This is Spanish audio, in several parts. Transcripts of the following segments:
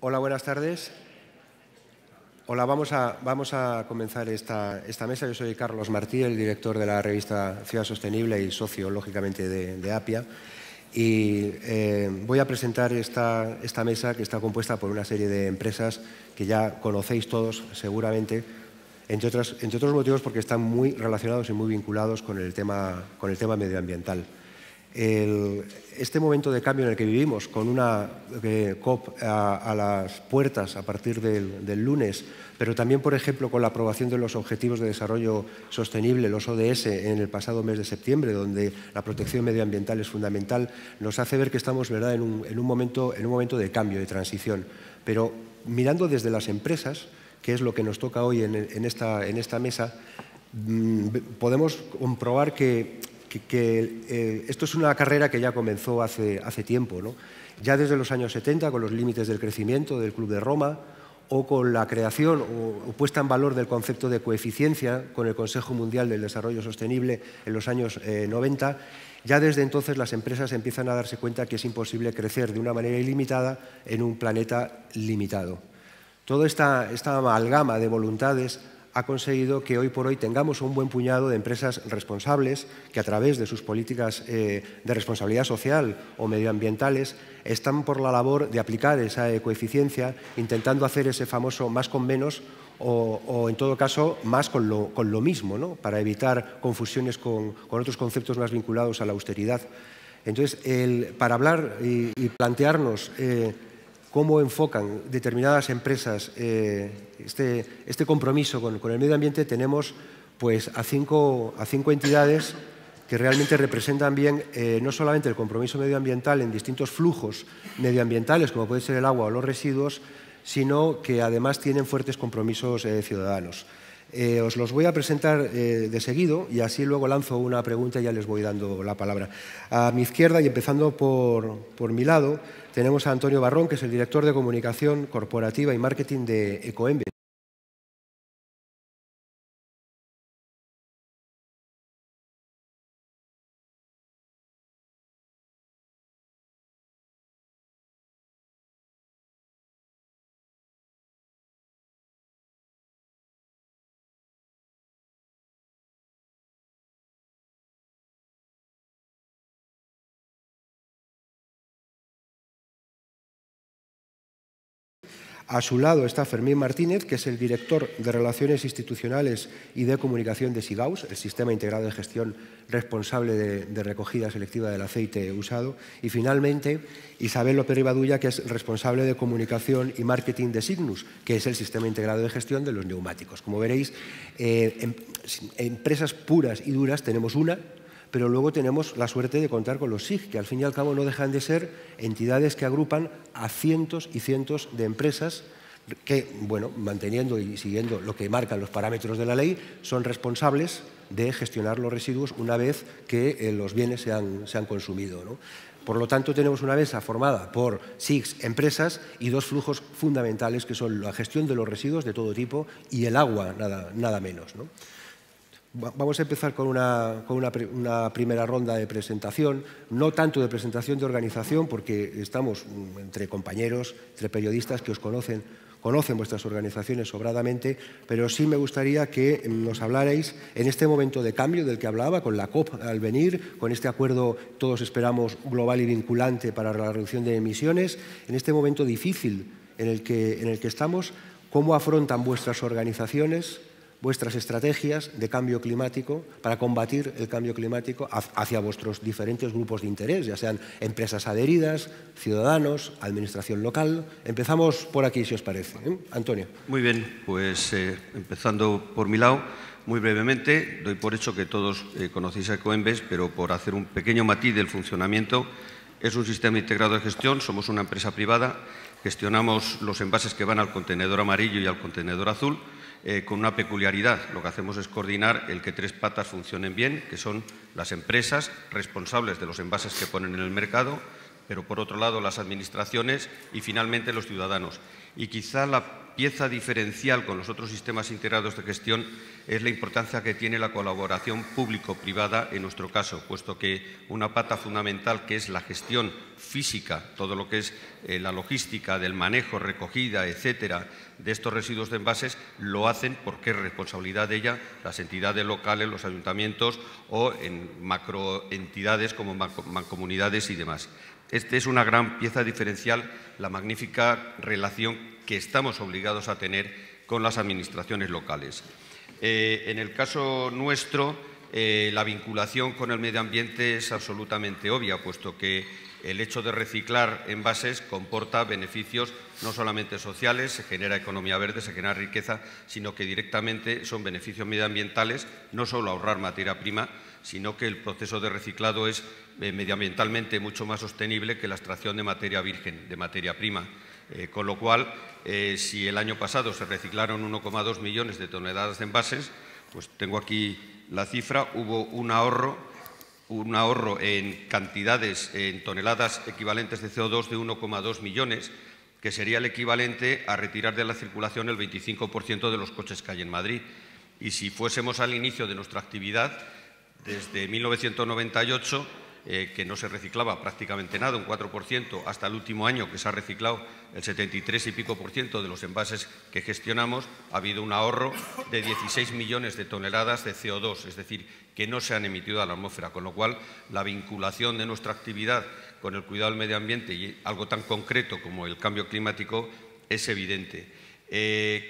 Hola, buenas tardes. Hola, vamos a comenzar esta mesa. Yo soy Carlos Martí, el director de la revista Ciudad Sostenible y socio, lógicamente, de APIA. Y voy a presentar esta mesa, que está compuesta por una serie de empresas que ya conocéis todos, seguramente, entre otros motivos porque están muy relacionados y muy vinculados con el tema medioambiental. Este momento de cambio en el que vivimos, con una COP a las puertas a partir del lunes, pero también, por ejemplo, con la aprobación de los Objetivos de Desarrollo Sostenible, los ODS, en el pasado mes de septiembre, donde la protección medioambiental es fundamental, nos hace ver que estamos, ¿verdad?, en un momento de cambio, de transición. Pero mirando desde las empresas, que es lo que nos toca hoy en esta mesa, podemos comprobar que esto es una carrera que ya comenzó hace tiempo, ¿no? Ya desde los años 70, con los límites del crecimiento del Club de Roma, o con la creación o puesta en valor del concepto de coeficiencia con el Consejo Mundial del Desarrollo Sostenible en los años 90, ya desde entonces las empresas empiezan a darse cuenta que es imposible crecer de una manera ilimitada en un planeta limitado. Toda esta amalgama de voluntades ha conseguido que hoy por hoy tengamos un buen puñado de empresas responsables que, a través de sus políticas de responsabilidad social o medioambientales, están por la labor de aplicar esa coeficiencia, intentando hacer ese famoso más con menos o en todo caso, más con lo mismo, ¿no?, para evitar confusiones con otros conceptos más vinculados a la austeridad. Entonces, para hablar y plantearnos cómo enfocan determinadas empresas este compromiso con el medio ambiente, tenemos pues a cinco entidades que realmente representan bien no solamente el compromiso medioambiental en distintos flujos medioambientales, como puede ser el agua o los residuos, sino que además tienen fuertes compromisos ciudadanos. Os los voy a presentar de seguido y así luego lanzo una pregunta y ya les voy dando la palabra. A mi izquierda, y empezando por mi lado, tenemos a Antonio Barrón, que es el director de Comunicación Corporativa y Marketing de Ecoembes. A su lado está Fermín Martínez, que es el director de Relaciones Institucionales y de Comunicación de SIGAUS, el Sistema Integrado de Gestión responsable de recogida selectiva del aceite usado. Y finalmente, Isabel López Rivadulla, que es responsable de Comunicación y Marketing de Signus, que es el Sistema Integrado de Gestión de los neumáticos. Como veréis, empresas puras y duras tenemos una, pero luego tenemos la suerte de contar con los SIG, que al fin y al cabo no dejan de ser entidades que agrupan a cientos y cientos de empresas que, bueno, manteniendo y siguiendo lo que marcan los parámetros de la ley, son responsables de gestionar los residuos una vez que los bienes se han consumido, ¿no? Por lo tanto, tenemos una mesa formada por SIGs, empresas y dos flujos fundamentales, que son la gestión de los residuos de todo tipo y el agua, nada menos, ¿no? Vamos a empezar con una primera ronda de presentación, no tanto de presentación de organización, porque estamos entre compañeros, entre periodistas que os conocen vuestras organizaciones sobradamente, pero sí me gustaría que nos hablarais en este momento de cambio del que hablaba, con la COP al venir, con este acuerdo, todos esperamos, global y vinculante para la reducción de emisiones, en este momento difícil en el que estamos. ¿Cómo afrontan vuestras organizaciones vuestras estrategias de cambio climático para combatir el cambio climático hacia vuestros diferentes grupos de interés, ya sean empresas adheridas, ciudadanos, administración local? Empezamos por aquí, si os parece, ¿eh? Antonio. Muy bien, pues empezando por mi lado, muy brevemente, doy por hecho que todos conocéis a Ecoembes, pero por hacer un pequeño matiz del funcionamiento, es un sistema integrado de gestión, somos una empresa privada, gestionamos los envases que van al contenedor amarillo y al contenedor azul, con una peculiaridad. Lo que hacemos es coordinar el que tres patas funcionen bien, que son las empresas responsables de los envases que ponen en el mercado, pero por otro lado las administraciones y finalmente los ciudadanos. Y quizá la pieza diferencial con los otros sistemas integrados de gestión es la importancia que tiene la colaboración público-privada en nuestro caso, puesto que una pata fundamental que es la gestión física, todo lo que es la logística del manejo, recogida, etcétera, de estos residuos de envases, lo hacen porque es responsabilidad de ella las entidades locales, los ayuntamientos o en macroentidades como mancomunidades y demás. Esta es una gran pieza diferencial, la magnífica relación que estamos obligados a tener con las administraciones locales. En el caso nuestro, la vinculación con el medio ambiente es absolutamente obvia, puesto que el hecho de reciclar envases comporta beneficios no solamente sociales, se genera economía verde, se genera riqueza, sino que directamente son beneficios medioambientales, no solo ahorrar materia prima, sino que el proceso de reciclado es medioambientalmente mucho más sostenible que la extracción de materia virgen, de materia prima. Con lo cual, si el año pasado se reciclaron 1,2 millones de toneladas de envases, pues tengo aquí la cifra, hubo un ahorro en cantidades, en toneladas equivalentes de CO2 de 1,2 millones, que sería el equivalente a retirar de la circulación el 25% de los coches que hay en Madrid. Y si fuésemos al inicio de nuestra actividad, desde 1998, que no se reciclaba prácticamente nada, un 4%, hasta el último año que se ha reciclado el 73 y pico % de los envases que gestionamos, ha habido un ahorro de 16 millones de toneladas de CO2, es decir, que no se han emitido a la atmósfera, con lo cual la vinculación de nuestra actividad con el cuidado del medio ambiente y algo tan concreto como el cambio climático es evidente.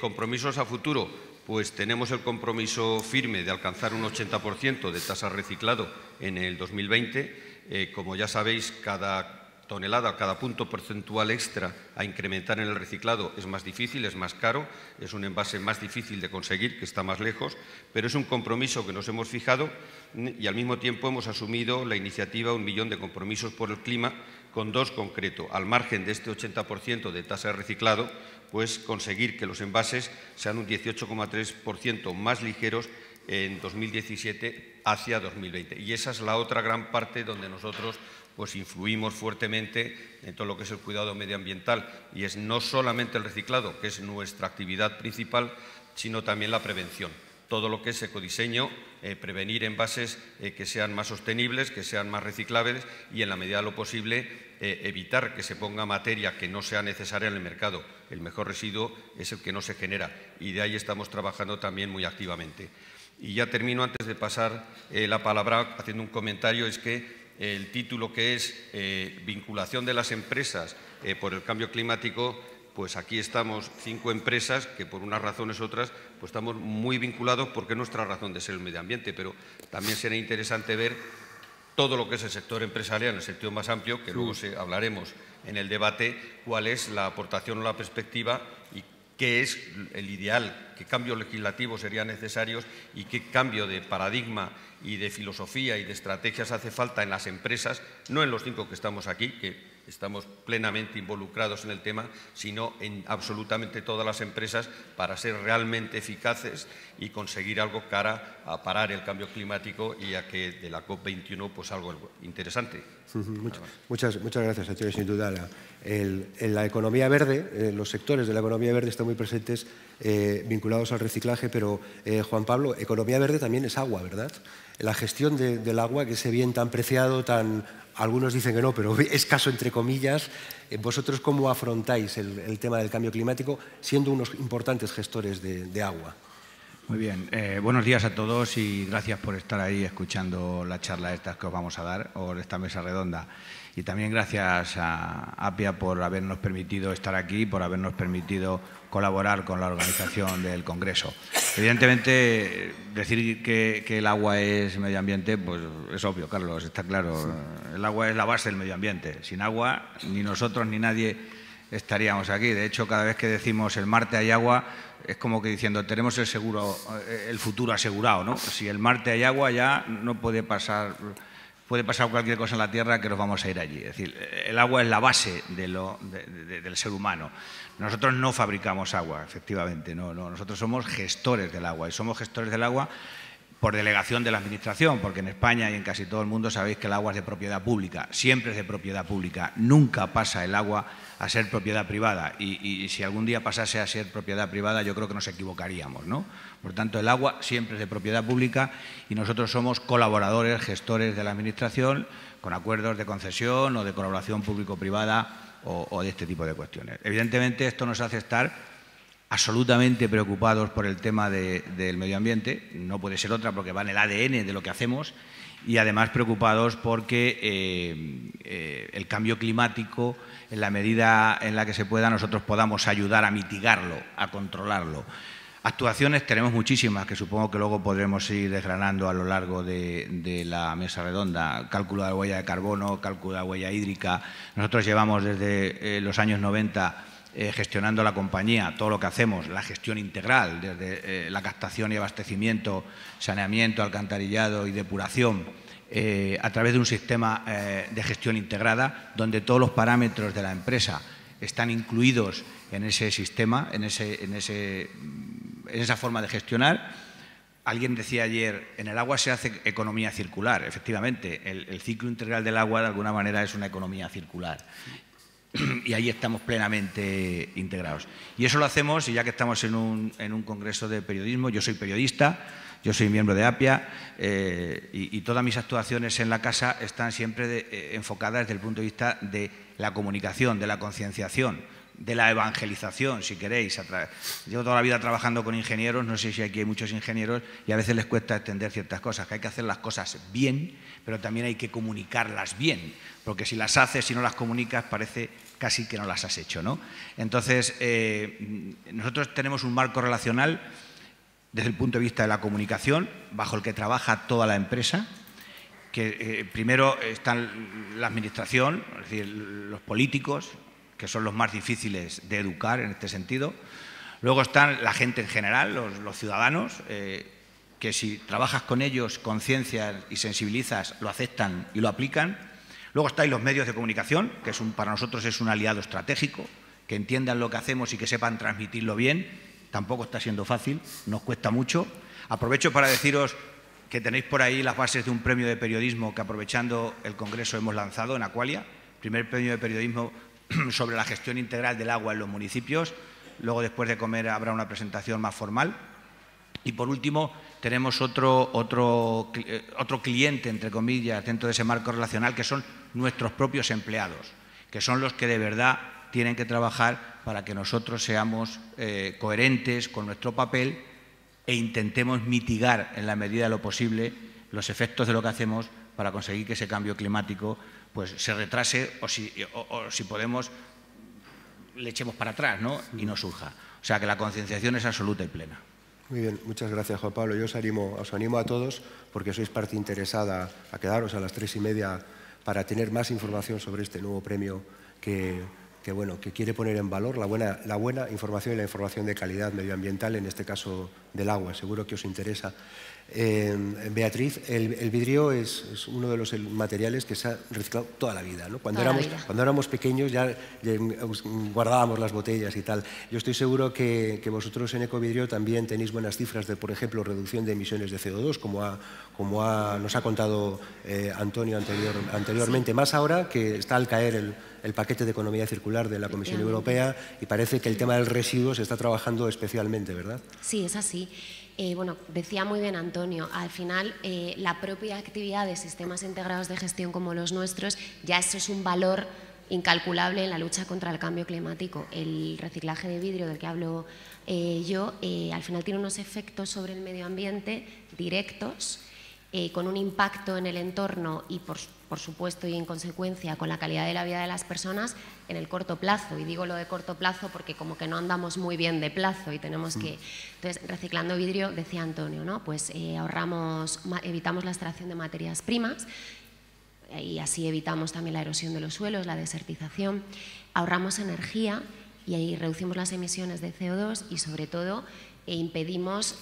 Compromisos a futuro, pues tenemos el compromiso firme de alcanzar un 80% de tasa reciclado en el 2020. Como ya sabéis, cada tonelada, cada punto porcentual extra a incrementar en el reciclado es más difícil, es más caro, es un envase más difícil de conseguir, que está más lejos, pero es un compromiso que nos hemos fijado y al mismo tiempo hemos asumido la iniciativa 1 millón de compromisos por el clima, con dos concretos. Al margen de este 80% de tasa de reciclado, pues conseguir que los envases sean un 18,3% más ligeros en 2017 hacia 2020. Y esa es la otra gran parte donde nosotros pues influimos fuertemente en todo lo que es el cuidado medioambiental, y es no solamente el reciclado, que es nuestra actividad principal, sino también la prevención. Todo lo que es ecodiseño, prevenir envases que sean más sostenibles, que sean más reciclables y, en la medida de lo posible, evitar que se ponga materia que no sea necesaria en el mercado. El mejor residuo es el que no se genera, y de ahí estamos trabajando también muy activamente. Y ya termino, antes de pasar la palabra, haciendo un comentario, es que el título, que es vinculación de las empresas por el cambio climático, pues aquí estamos 5 empresas que por unas razones u otras pues estamos muy vinculados, porque es nuestra razón de ser el medio ambiente, pero también será interesante ver todo lo que es el sector empresarial, el sector más amplio, que luego hablaremos en el debate, cuál es la aportación o la perspectiva y qué es el ideal, qué cambios legislativos serían necesarios y qué cambio de paradigma y de filosofía y de estrategias hace falta en las empresas, no en los 5 que estamos aquí, que estamos plenamente involucrados en el tema, sino en absolutamente todas las empresas, para ser realmente eficaces y conseguir algo cara a parar el cambio climático y a que de la COP21 pues algo interesante. Muchas gracias, Antonio. Sin duda, en la economía verde, los sectores de la economía verde están muy presentes, vinculados al reciclaje, pero Juan Pablo, economía verde también es agua, ¿verdad? La gestión del agua, que ese bien tan preciado, algunos dicen que no, pero escaso entre comillas. ¿Vosotros cómo afrontáis el tema del cambio climático, siendo unos importantes gestores de agua? Muy bien. Buenos días a todos y gracias por estar ahí escuchando la charla esta que os vamos a dar, o esta mesa redonda. Y también gracias a APIA por habernos permitido estar aquí, por habernos permitido colaborar con la organización del Congreso. Evidentemente, decir que el agua es medio ambiente, pues es obvio, Carlos, está claro. Sí. El agua es la base del medio ambiente. Sin agua, ni nosotros ni nadie estaríamos aquí. De hecho, cada vez que decimos el Marte hay agua, es como que diciendo tenemos el futuro asegurado, ¿no? Si el Marte hay agua, ya no puede pasar cualquier cosa en la Tierra que nos vamos a ir allí. Es decir, el agua es la base del ser humano. Nosotros no fabricamos agua, efectivamente, no. Nosotros somos gestores del agua, y somos gestores del agua por delegación de la Administración, porque en España y en casi todo el mundo sabéis que el agua es de propiedad pública, siempre es de propiedad pública, nunca pasa el agua a ser propiedad privada y si algún día pasase a ser propiedad privada yo creo que nos equivocaríamos, ¿no? Por tanto, el agua siempre es de propiedad pública y nosotros somos colaboradores, gestores de la Administración con acuerdos de concesión o de colaboración público-privada o de este tipo de cuestiones. Evidentemente, esto nos hace estar absolutamente preocupados por el tema del medio ambiente, no puede ser otra porque va en el ADN de lo que hacemos, y además preocupados porque el cambio climático, en la medida en la que se pueda, nosotros podamos ayudar a mitigarlo, a controlarlo. Actuaciones tenemos muchísimas, que supongo que luego podremos ir desgranando a lo largo de la mesa redonda. Cálculo de la huella de carbono, cálculo de la huella hídrica. Nosotros llevamos desde los años 90 gestionando la compañía, todo lo que hacemos, la gestión integral, desde la captación y abastecimiento, saneamiento, alcantarillado y depuración, a través de un sistema de gestión integrada, donde todos los parámetros de la empresa están incluidos en ese sistema, en esa forma de gestionar. Alguien decía ayer, en el agua se hace economía circular. Efectivamente, el ciclo integral del agua de alguna manera es una economía circular. Y ahí estamos plenamente integrados. Y eso lo hacemos, y ya que estamos en un congreso de periodismo, yo soy periodista, yo soy miembro de APIA y todas mis actuaciones en la casa están siempre enfocadas desde el punto de vista de la comunicación, de la concienciación, de la evangelización, si queréis. Llevo toda la vida trabajando con ingenieros, no sé si aquí hay muchos ingenieros y a veces les cuesta entender ciertas cosas, que hay que hacer las cosas bien, pero también hay que comunicarlas bien, porque si las haces y no las comunicas parece casi que no las has hecho, ¿no? Entonces, nosotros tenemos un marco relacional desde el punto de vista de la comunicación, bajo el que trabaja toda la empresa, que primero está la administración, es decir, los políticos, que son los más difíciles de educar en este sentido. Luego están la gente en general, los ciudadanos, que si trabajas con ellos, conciencias y sensibilizas, lo aceptan y lo aplican. Luego estáis los medios de comunicación, que para nosotros es un aliado estratégico, que entiendan lo que hacemos y que sepan transmitirlo bien. Tampoco está siendo fácil, nos cuesta mucho. Aprovecho para deciros que tenéis por ahí las bases de un premio de periodismo que, aprovechando el Congreso, hemos lanzado en Aqualia. Primer premio de periodismo sobre la gestión integral del agua en los municipios. Luego, después de comer, habrá una presentación más formal. Y, por último, tenemos otro cliente, entre comillas, dentro de ese marco relacional, que son nuestros propios empleados, que son los que de verdad tienen que trabajar para que nosotros seamos coherentes con nuestro papel e intentemos mitigar, en la medida de lo posible, los efectos de lo que hacemos para conseguir que ese cambio climático pues se retrase o si podemos le echemos para atrás, ¿no? Y no surja. O sea que la concienciación es absoluta y plena. Muy bien, muchas gracias, Juan Pablo. Yo os animo a todos, porque sois parte interesada, a quedaros a las 3:30 para tener más información sobre este nuevo premio que quiere poner en valor la buena información y la información de calidad medioambiental, en este caso del agua. Seguro que os interesa. Beatriz, el vidrio es uno de los materiales que se ha reciclado toda la vida, ¿no? Cuando éramos pequeños ya guardábamos las botellas y tal. Yo estoy seguro que vosotros en Ecovidrio también tenéis buenas cifras de, por ejemplo, reducción de emisiones de CO2, nos ha contado Antonio anteriormente. Sí. Más ahora que está al caer el paquete de economía circular de la Comisión Europea y parece que el tema del residuo se está trabajando especialmente, ¿verdad? Sí, es así. Bueno, decía muy bien Antonio, al final la propia actividad de sistemas integrados de gestión como los nuestros, ya eso es un valor incalculable en la lucha contra el cambio climático. El reciclaje de vidrio del que hablo yo, al final tiene unos efectos sobre el medio ambiente directos, con un impacto en el entorno y por supuesto y en consecuencia con la calidad de la vida de las personas en el corto plazo. Y digo lo de corto plazo porque como que no andamos muy bien de plazo y tenemos que... Entonces, reciclando vidrio, decía Antonio, ¿no? Pues evitamos la extracción de materias primas y así evitamos también la erosión de los suelos, la desertización, ahorramos energía y ahí reducimos las emisiones de CO2 y sobre todo impedimos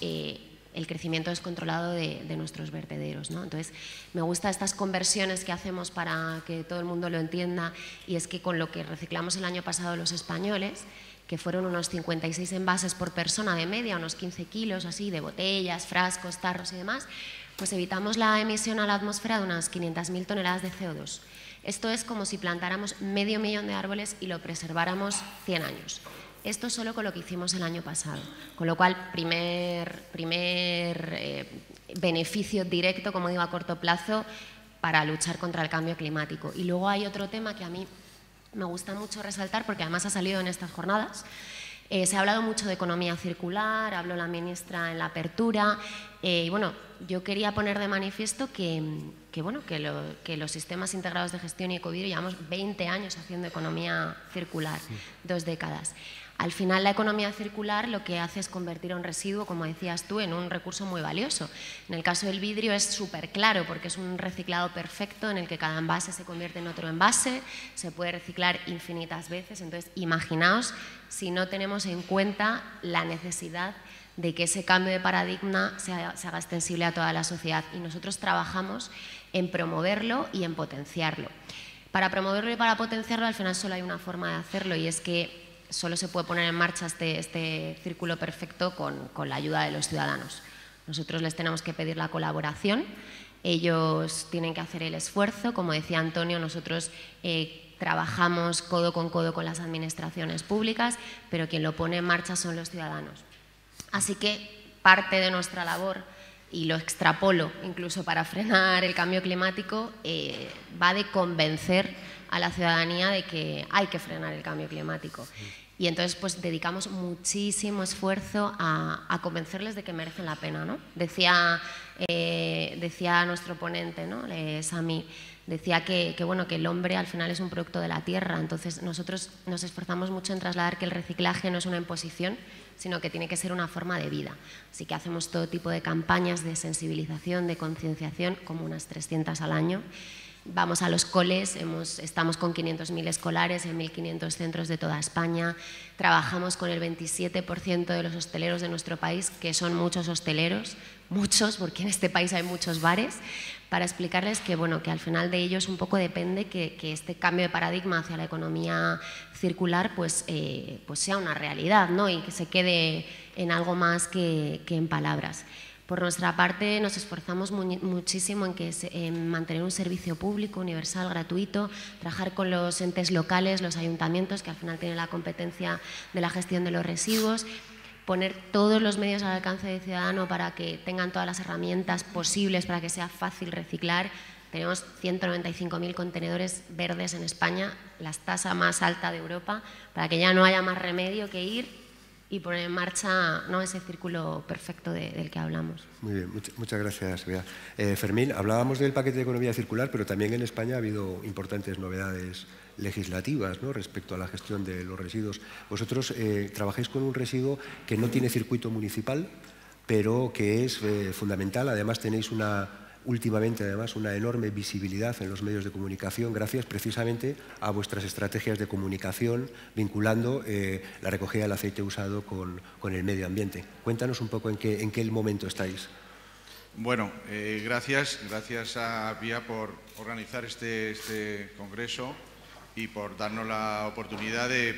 el crecimiento descontrolado de nuestros vertederos, ¿no? Entonces, me gustan estas conversiones que hacemos para que todo el mundo lo entienda, y es que con lo que reciclamos el año pasado los españoles, que fueron unos 56 envases por persona de media, unos 15 kilos así de botellas, frascos, tarros y demás, pues evitamos la emisión a la atmósfera de unas 500.000 toneladas de CO2. Esto es como si plantáramos 500.000 de árboles y lo preserváramos 100 años. Esto solo con lo que hicimos el año pasado, con lo cual primer beneficio directo, como digo, a corto plazo para luchar contra el cambio climático. Y luego hay otro tema que a mí me gusta mucho resaltar, porque además ha salido en estas jornadas. Se ha hablado mucho de economía circular, habló la ministra en la apertura, y bueno, yo quería poner de manifiesto que los sistemas integrados de gestión y ecovidrio llevamos 20 años haciendo economía circular, 2 décadas. Al final, la economía circular lo que hace es convertir a un residuo, como decías tú, en un recurso muy valioso. En el caso del vidrio es súper claro, porque es un reciclado perfecto en el que cada envase se convierte en otro envase, se puede reciclar infinitas veces. Entonces, imaginaos si no tenemos en cuenta la necesidad de que ese cambio de paradigma se haga extensible a toda la sociedad. Y nosotros trabajamos en promoverlo y en potenciarlo. Para promoverlo y para potenciarlo, al final solo hay una forma de hacerlo, y es que solo se puede poner en marcha este círculo perfecto con la ayuda de los ciudadanos. Nosotros les tenemos que pedir la colaboración, ellos tienen que hacer el esfuerzo. Como decía Antonio, nosotros trabajamos codo con las administraciones públicas, pero quien lo pone en marcha son los ciudadanos. Así que parte de nuestra labor, y lo extrapolo incluso para frenar el cambio climático, va de convencer a la ciudadanía de que hay que frenar el cambio climático. Y entonces pues dedicamos muchísimo esfuerzo a convencerles de que merecen la pena, ¿no? Decía nuestro ponente, ¿no? Sami, decía que el hombre al final es un producto de la tierra. Entonces nosotros nos esforzamos mucho en trasladar que el reciclaje no es una imposición, sino que tiene que ser una forma de vida. Así que hacemos todo tipo de campañas de sensibilización, de concienciación, como unas 300 al año. Vamos a los coles, estamos con 500.000 escolares en 1.500 centros de toda España. Trabajamos con el 27% de los hosteleros de nuestro país, que son muchos hosteleros, muchos, porque en este país hay muchos bares, para explicarles que al final de ellos un poco depende que este cambio de paradigma hacia la economía circular pues sea una realidad, ¿no? Y que se quede en algo más que en palabras. Por nuestra parte, nos esforzamos muchísimo en mantener un servicio público, universal, gratuito, trabajar con los entes locales, los ayuntamientos, que al final tienen la competencia de la gestión de los residuos, poner todos los medios al alcance del ciudadano para que tengan todas las herramientas posibles para que sea fácil reciclar. Tenemos 195.000 contenedores verdes en España, la tasa más alta de Europa, para que ya no haya más remedio que ir y poner en marcha, ¿no?, ese círculo perfecto del que hablamos. Muy bien, muchas gracias, Bea. Fermín, hablábamos del paquete de economía circular, pero también en España ha habido importantes novedades legislativas, ¿no?, respecto a la gestión de los residuos. Vosotros trabajáis con un residuo que no tiene circuito municipal, pero que es fundamental. Además tenéis últimamente una enorme visibilidad en los medios de comunicación, gracias precisamente a vuestras estrategias de comunicación vinculando la recogida del aceite usado con el medio ambiente. Cuéntanos un poco en qué momento estáis. Bueno, gracias a Bea por organizar este congreso y por darnos la oportunidad de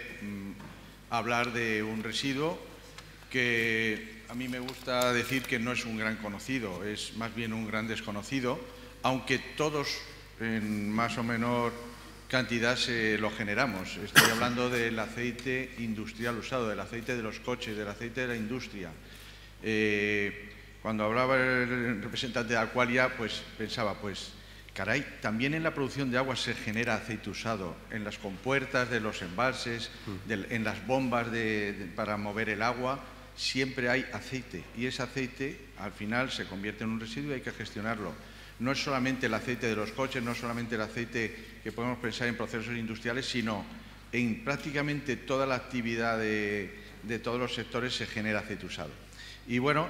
hablar de un residuo que a mí me gusta decir que no es un gran conocido, es más bien un gran desconocido, aunque todos en más o menor cantidad lo generamos. Estoy hablando del aceite industrial usado, del aceite de los coches, del aceite de la industria. Cuando hablaba el representante de Aqualia, pues pensaba, caray, también en la producción de agua se genera aceite usado, en las compuertas de los embalses, en las bombas para mover el agua. Siempre hay aceite y ese aceite al final se convierte en un residuo y hay que gestionarlo. No es solamente el aceite de los coches, no es solamente el aceite que podemos pensar en procesos industriales, sino en prácticamente toda la actividad de todos los sectores se genera aceite usado. Y bueno,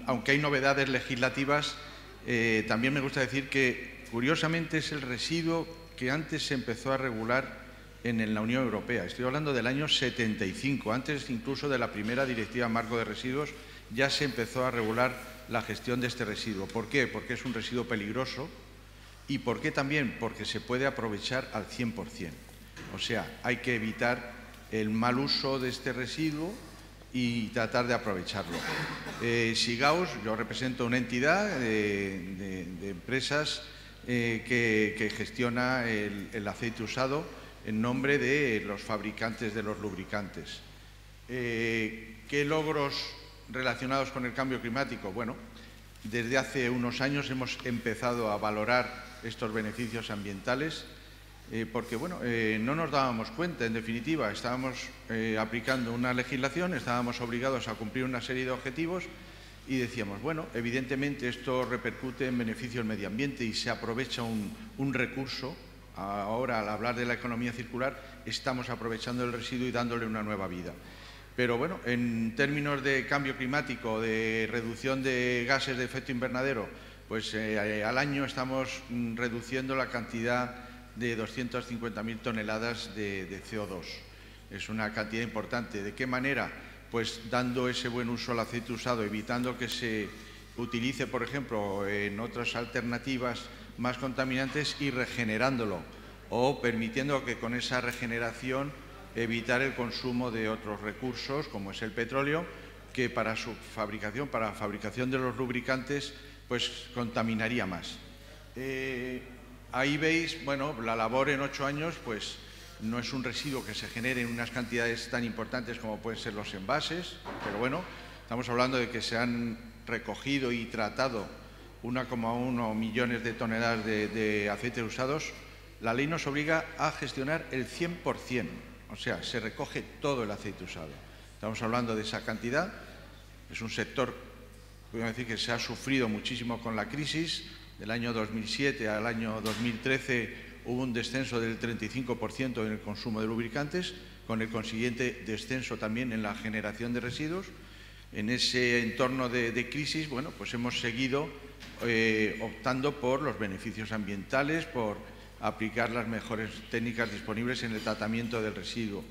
aunque hay novedades legislativas, también me gusta decir que curiosamente es el residuo que antes se empezó a regular en la Unión Europea. Estoy hablando del año 75, antes incluso de la primera Directiva Marco de Residuos, ya se empezó a regular la gestión de este residuo. ¿Por qué? Porque es un residuo peligroso. ¿Y por qué también? Porque se puede aprovechar al 100%. O sea, hay que evitar el mal uso de este residuo y tratar de aprovecharlo. Sigaus, yo represento una entidad de empresas que gestiona el aceite usado en nombre de los fabricantes de los lubricantes. ¿Qué logros relacionados con el cambio climático? Bueno, desde hace unos años hemos empezado a valorar estos beneficios ambientales porque bueno, no nos dábamos cuenta, en definitiva, estábamos aplicando una legislación, estábamos obligados a cumplir una serie de objetivos y decíamos, bueno, evidentemente esto repercute en beneficio del medio ambiente y se aprovecha un recurso. Ahora, al hablar de la economía circular, estamos aprovechando el residuo y dándole una nueva vida. Pero bueno, en términos de cambio climático, de reducción de gases de efecto invernadero, pues al año estamos reduciendo la cantidad de 250.000 toneladas de CO2. Es una cantidad importante. ¿De qué manera? Pues dando ese buen uso al aceite usado, evitando que se utilice, por ejemplo, en otras alternativas más contaminantes y regenerándolo, o permitiendo que con esa regeneración evitar el consumo de otros recursos, como es el petróleo, que para su fabricación, para la fabricación de los lubricantes, pues contaminaría más. Ahí veis, bueno, la labor en 8 años, pues no es un residuo que se genere en unas cantidades tan importantes como pueden ser los envases, pero bueno, estamos hablando de que se han recogido y tratado 1,1 millones de toneladas de aceites usados. La ley nos obliga a gestionar el 100%, o sea, se recoge todo el aceite usado. Estamos hablando de esa cantidad. Es un sector, podemos decir, que se ha sufrido muchísimo con la crisis. Del año 2007 al año 2013 hubo un descenso del 35% en el consumo de lubricantes, con el consiguiente descenso también en la generación de residuos. En ese entorno de crisis, bueno, pues hemos seguido optando por los beneficios ambientales, por aplicar las mejores técnicas disponibles en el tratamiento del residuo.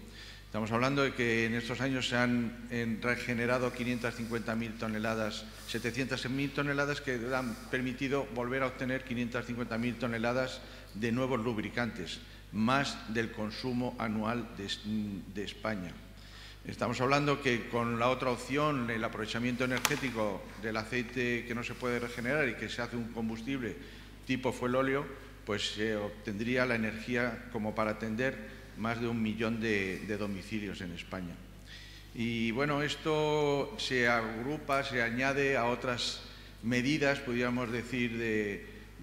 Estamos hablando de que en estos años se han regenerado 550.000 toneladas, 700.000 toneladas que han permitido volver a obtener 550.000 toneladas de nuevos lubricantes, más del consumo anual de España. Estamos hablando que con la otra opción, el aprovechamiento energético del aceite que no se puede regenerar y que se hace un combustible tipo fuelóleo, pues se obtendría la energía como para atender más de 1 millón de domicilios en España. Y bueno, esto se agrupa, se añade a otras medidas, podríamos decir,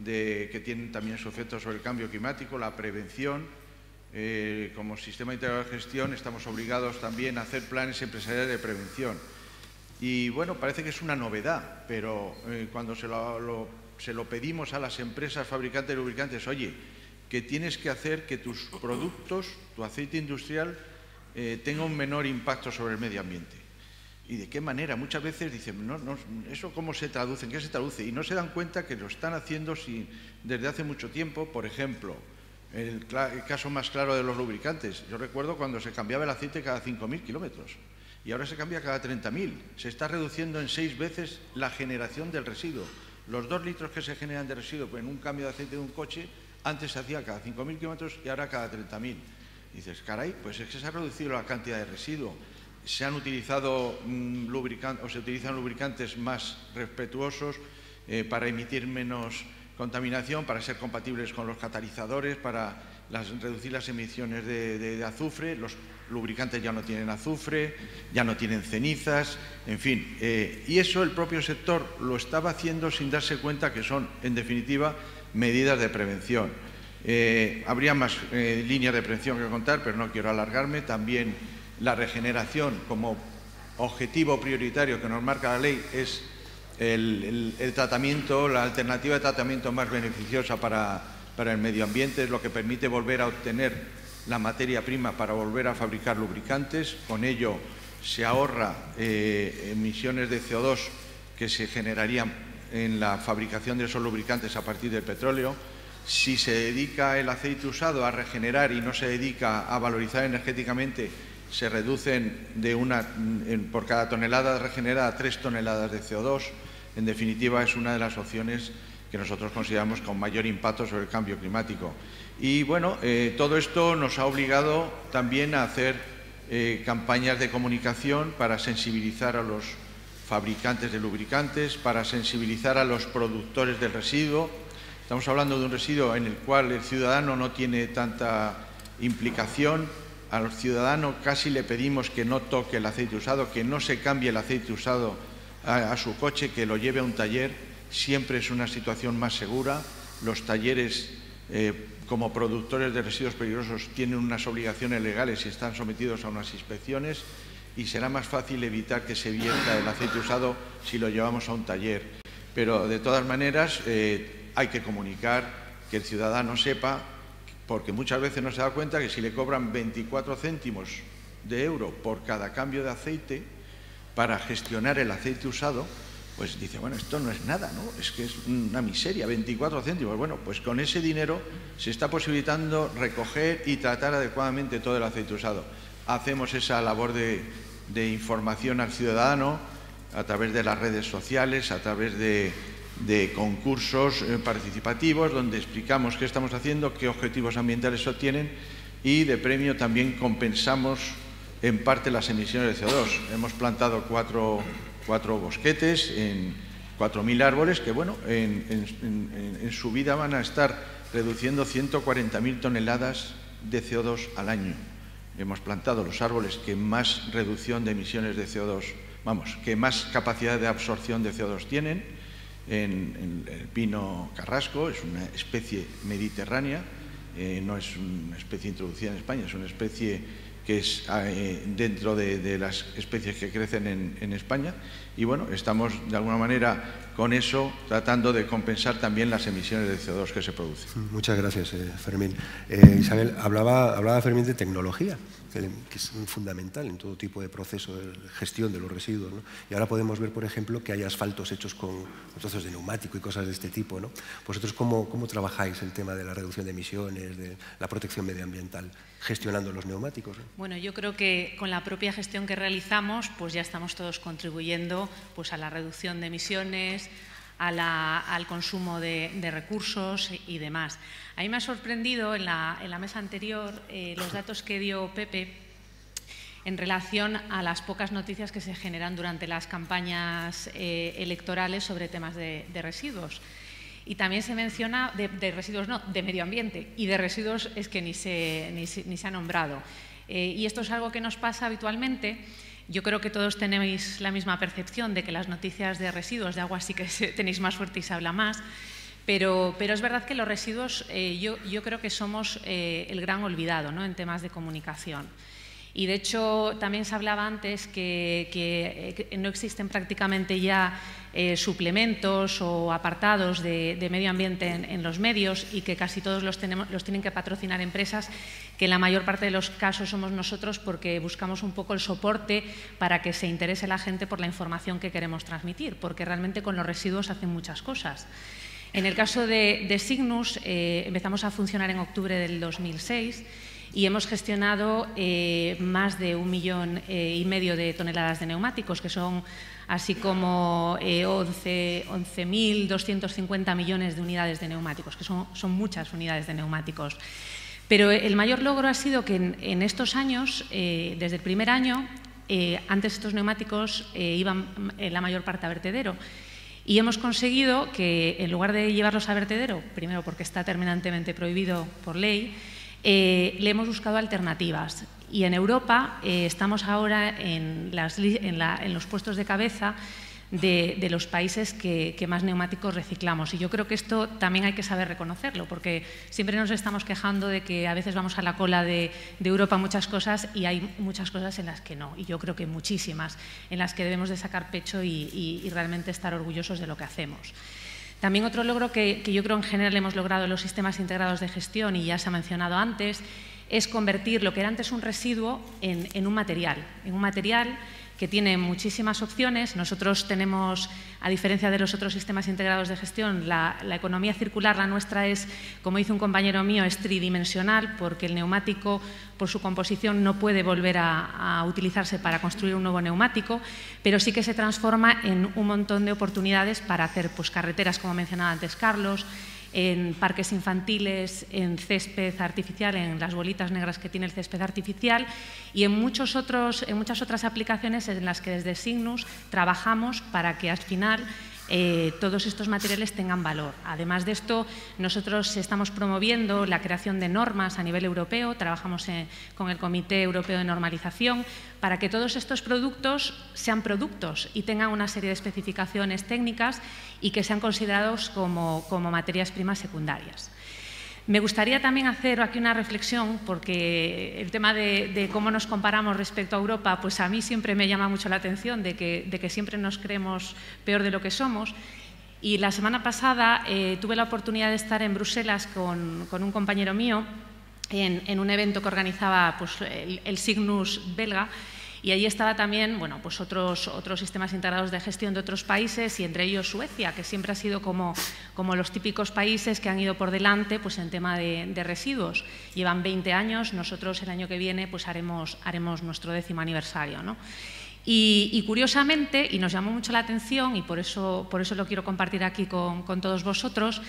que tienen también su efecto sobre el cambio climático, la prevención. Como sistema integrado de gestión estamos obligados también a hacer planes empresariales de prevención. Y bueno, parece que es una novedad, pero cuando se lo pedimos a las empresas fabricantes de lubricantes, oye, que tienes que hacer que tus productos, tu aceite industrial, tenga un menor impacto sobre el medio ambiente. ¿Y de qué manera? Muchas veces dicen, no, ¿eso cómo se traduce? ¿En qué se traduce? Y no se dan cuenta que lo están haciendo desde hace mucho tiempo. Por ejemplo, el caso más claro de los lubricantes. Yo recuerdo cuando se cambiaba el aceite cada 5.000 kilómetros y ahora se cambia cada 30.000. Se está reduciendo en 6 veces la generación del residuo. Los 2 litros que se generan de residuo en un cambio de aceite de un coche, antes se hacía cada 5.000 kilómetros y ahora cada 30.000. Dices, caray, pues es que se ha reducido la cantidad de residuo. Se han utilizado lubricantes, o se utilizan lubricantes más respetuosos para emitir menos contaminación, para ser compatibles con los catalizadores, para reducir las emisiones de azufre. Los lubricantes ya no tienen azufre, ya no tienen cenizas, en fin. Y eso el propio sector lo estaba haciendo sin darse cuenta que son, en definitiva, medidas de prevención. Habría más líneas de prevención que contar, pero no quiero alargarme. También la regeneración como objetivo prioritario que nos marca la ley es el tratamiento, la alternativa de tratamiento más beneficiosa para el medio ambiente, es lo que permite volver a obtener la materia prima para volver a fabricar lubricantes. Con ello se ahorra emisiones de CO2 que se generarían en la fabricación de esos lubricantes a partir del petróleo. Si se dedica el aceite usado a regenerar y no se dedica a valorizar energéticamente, se reducen por cada tonelada regenerada 3 toneladas de CO2. En definitiva, es una de las opciones que nosotros consideramos con mayor impacto sobre el cambio climático. Y bueno, todo esto nos ha obligado también a hacer campañas de comunicación para sensibilizar a los fabricantes de lubricantes, para sensibilizar a los productores del residuo. Estamos hablando de un residuo en el cual el ciudadano no tiene tanta implicación. Al ciudadano casi le pedimos que no toque el aceite usado, que no se cambie el aceite usado a su coche, que lo lleve a un taller. Siempre es una situación más segura. Los talleres, como productores de residuos peligrosos, tienen unas obligaciones legales y están sometidos a unas inspecciones, y será más fácil evitar que se vierta el aceite usado si lo llevamos a un taller. Pero, de todas maneras, hay que comunicar, que el ciudadano sepa, porque muchas veces no se da cuenta que si le cobran 24 céntimos de euro por cada cambio de aceite para gestionar el aceite usado, pues dice, bueno, esto no es nada, ¿no? Es que es una miseria, 24 céntimos. Bueno, pues con ese dinero se está posibilitando recoger y tratar adecuadamente todo el aceite usado. Hacemos esa labor de información al ciudadano a través de las redes sociales, a través de concursos participativos, donde explicamos qué estamos haciendo, qué objetivos ambientales se obtienen, y de premio también compensamos en parte las emisiones de CO2. Hemos plantado cuatro bosquetes en 4.000 árboles que, bueno, en su vida van a estar reduciendo 140.000 toneladas de CO2 al año. Hemos plantado los árboles que más reducción de emisiones de CO2, que más capacidad de absorción de CO2 tienen. En el pino carrasco, es una especie mediterránea, no es una especie introducida en España, es una especie que es dentro de las especies que crecen en España, y bueno, estamos de alguna manera con eso tratando de compensar también las emisiones de CO2 que se producen. Muchas gracias, Fermín. Isabel, hablaba Fermín de tecnología, que es fundamental en todo tipo de proceso de gestión de los residuos, ¿no? Y ahora podemos ver, por ejemplo, que hay asfaltos hechos con trozos de neumático y cosas de este tipo, ¿no? ¿Vosotros cómo trabajáis el tema de la reducción de emisiones, de la protección medioambiental, gestionando los neumáticos, ¿no? Bueno, yo creo que con la propia gestión que realizamos, pues ya estamos todos contribuyendo pues a la reducción de emisiones, al consumo de recursos y demás. A mí me ha sorprendido en la mesa anterior los datos que dio Pepe en relación a las pocas noticias que se generan durante las campañas electorales sobre temas de residuos. Y también se menciona, de residuos no, de medio ambiente, y de residuos es que ni se ha nombrado. Y esto es algo que nos pasa habitualmente. Yo creo que todos tenéis la misma percepción de que las noticias de residuos de agua sí que tenéis más fuerte y se habla más, pero es verdad que los residuos yo creo que somos el gran olvidado, ¿no?, en temas de comunicación. Y de hecho también se hablaba antes que no existen prácticamente ya suplementos o apartados de medio ambiente en los medios, y que casi todos los tienen que patrocinar empresas, que en la mayor parte de los casos somos nosotros, porque buscamos un poco el soporte para que se interese la gente por la información que queremos transmitir, porque realmente con los residuos hacen muchas cosas. En el caso de Signus, empezamos a funcionar en octubre del 2006 y hemos gestionado más de 1,5 millones de toneladas de neumáticos, que son así como 11.250 millones de unidades de neumáticos, que son muchas unidades de neumáticos. Pero el mayor logro ha sido que en estos años, desde el primer año, antes estos neumáticos iban la mayor parte a vertedero. Y hemos conseguido que, en lugar de llevarlos a vertedero, primero porque está terminantemente prohibido por ley, le hemos buscado alternativas. Y en Europa estamos ahora en los puestos de cabeza de los países que más neumáticos reciclamos. Y yo creo que esto también hay que saber reconocerlo, porque siempre nos estamos quejando de que a veces vamos a la cola de Europa en muchas cosas, y hay muchas cosas en las que no. Y yo creo que muchísimas en las que debemos de sacar pecho y realmente estar orgullosos de lo que hacemos. También otro logro que yo creo en general hemos logrado en los sistemas integrados de gestión, y ya se ha mencionado antes, es convertir lo que era antes un residuo en un material que tiene muchísimas opciones. Nosotros tenemos, a diferencia de los otros sistemas integrados de gestión, la economía circular, la nuestra es, como dice un compañero mío, es tridimensional, porque el neumático, por su composición, no puede volver a utilizarse para construir un nuevo neumático, pero sí que se transforma en un montón de oportunidades para hacer pues, carreteras, como mencionaba antes Carlos, en parques infantiles, en césped artificial, en las bolitas negras que tiene el césped artificial, y en muchas otras aplicaciones en las que desde Signus trabajamos para que al final todos estos materiales tengan valor. Además de esto, nosotros estamos promoviendo la creación de normas a nivel europeo, trabajamos con el Comité Europeo de Normalización para que todos estos productos sean productos y tengan una serie de especificaciones técnicas y que sean considerados como materias primas secundarias. Me gustaría también hacer aquí una reflexión, porque el tema de cómo nos comparamos respecto a Europa, pues a mí siempre me llama mucho la atención de que siempre nos creemos peor de lo que somos. Y la semana pasada tuve la oportunidad de estar en Bruselas con un compañero mío en un evento que organizaba pues, el Cygnus belga. Y allí estaba también bueno, pues otros sistemas integrados de gestión de otros países y entre ellos Suecia, que siempre ha sido como los típicos países que han ido por delante pues, en tema de residuos. Llevan 20 años, nosotros el año que viene pues, haremos nuestro 10º aniversario, ¿no? Y curiosamente, y nos llamó mucho la atención y por eso lo quiero compartir aquí con todos vosotros,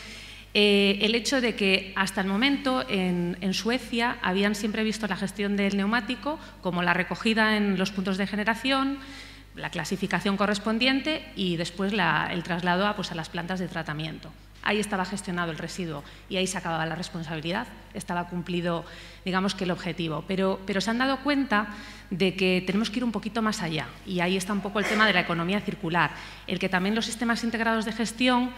el hecho de que hasta el momento en Suecia habían siempre visto la gestión del neumático como la recogida en los puntos de generación, la clasificación correspondiente y después el traslado pues, a las plantas de tratamiento. Ahí estaba gestionado el residuo y ahí se acababa la responsabilidad, estaba cumplido, digamos que el objetivo. Pero se han dado cuenta de que tenemos que ir un poquito más allá y ahí está un poco el tema de la economía circular, el que también los sistemas integrados de gestión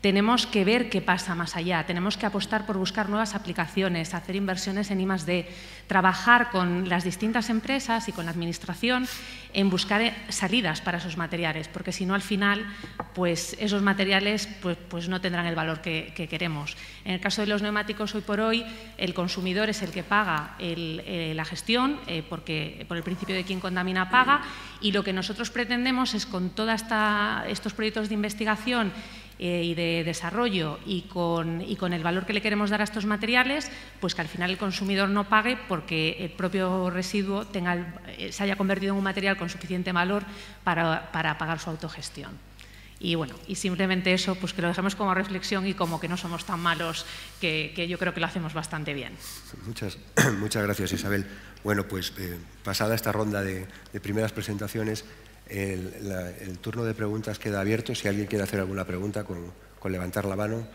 tenemos que ver qué pasa más allá, tenemos que apostar por buscar nuevas aplicaciones, hacer inversiones en I+D, trabajar con las distintas empresas y con la administración en buscar salidas para esos materiales, porque si no al final pues esos materiales pues no tendrán el valor que queremos. En el caso de los neumáticos hoy por hoy el consumidor es el que paga la gestión porque por el principio de quien contamina paga y lo que nosotros pretendemos es con todos estos proyectos de investigación y de desarrollo y con el valor que le queremos dar a estos materiales, pues que al final el consumidor no pague porque el propio residuo se haya convertido en un material con suficiente valor para pagar su autogestión. Y bueno, y simplemente eso, pues que lo dejemos como reflexión y como que no somos tan malos, que yo creo que lo hacemos bastante bien. Muchas gracias, Isabel. Bueno, pues pasada esta ronda de primeras presentaciones, el turno de preguntas queda abierto. Si alguien quiere hacer alguna pregunta con levantar la mano,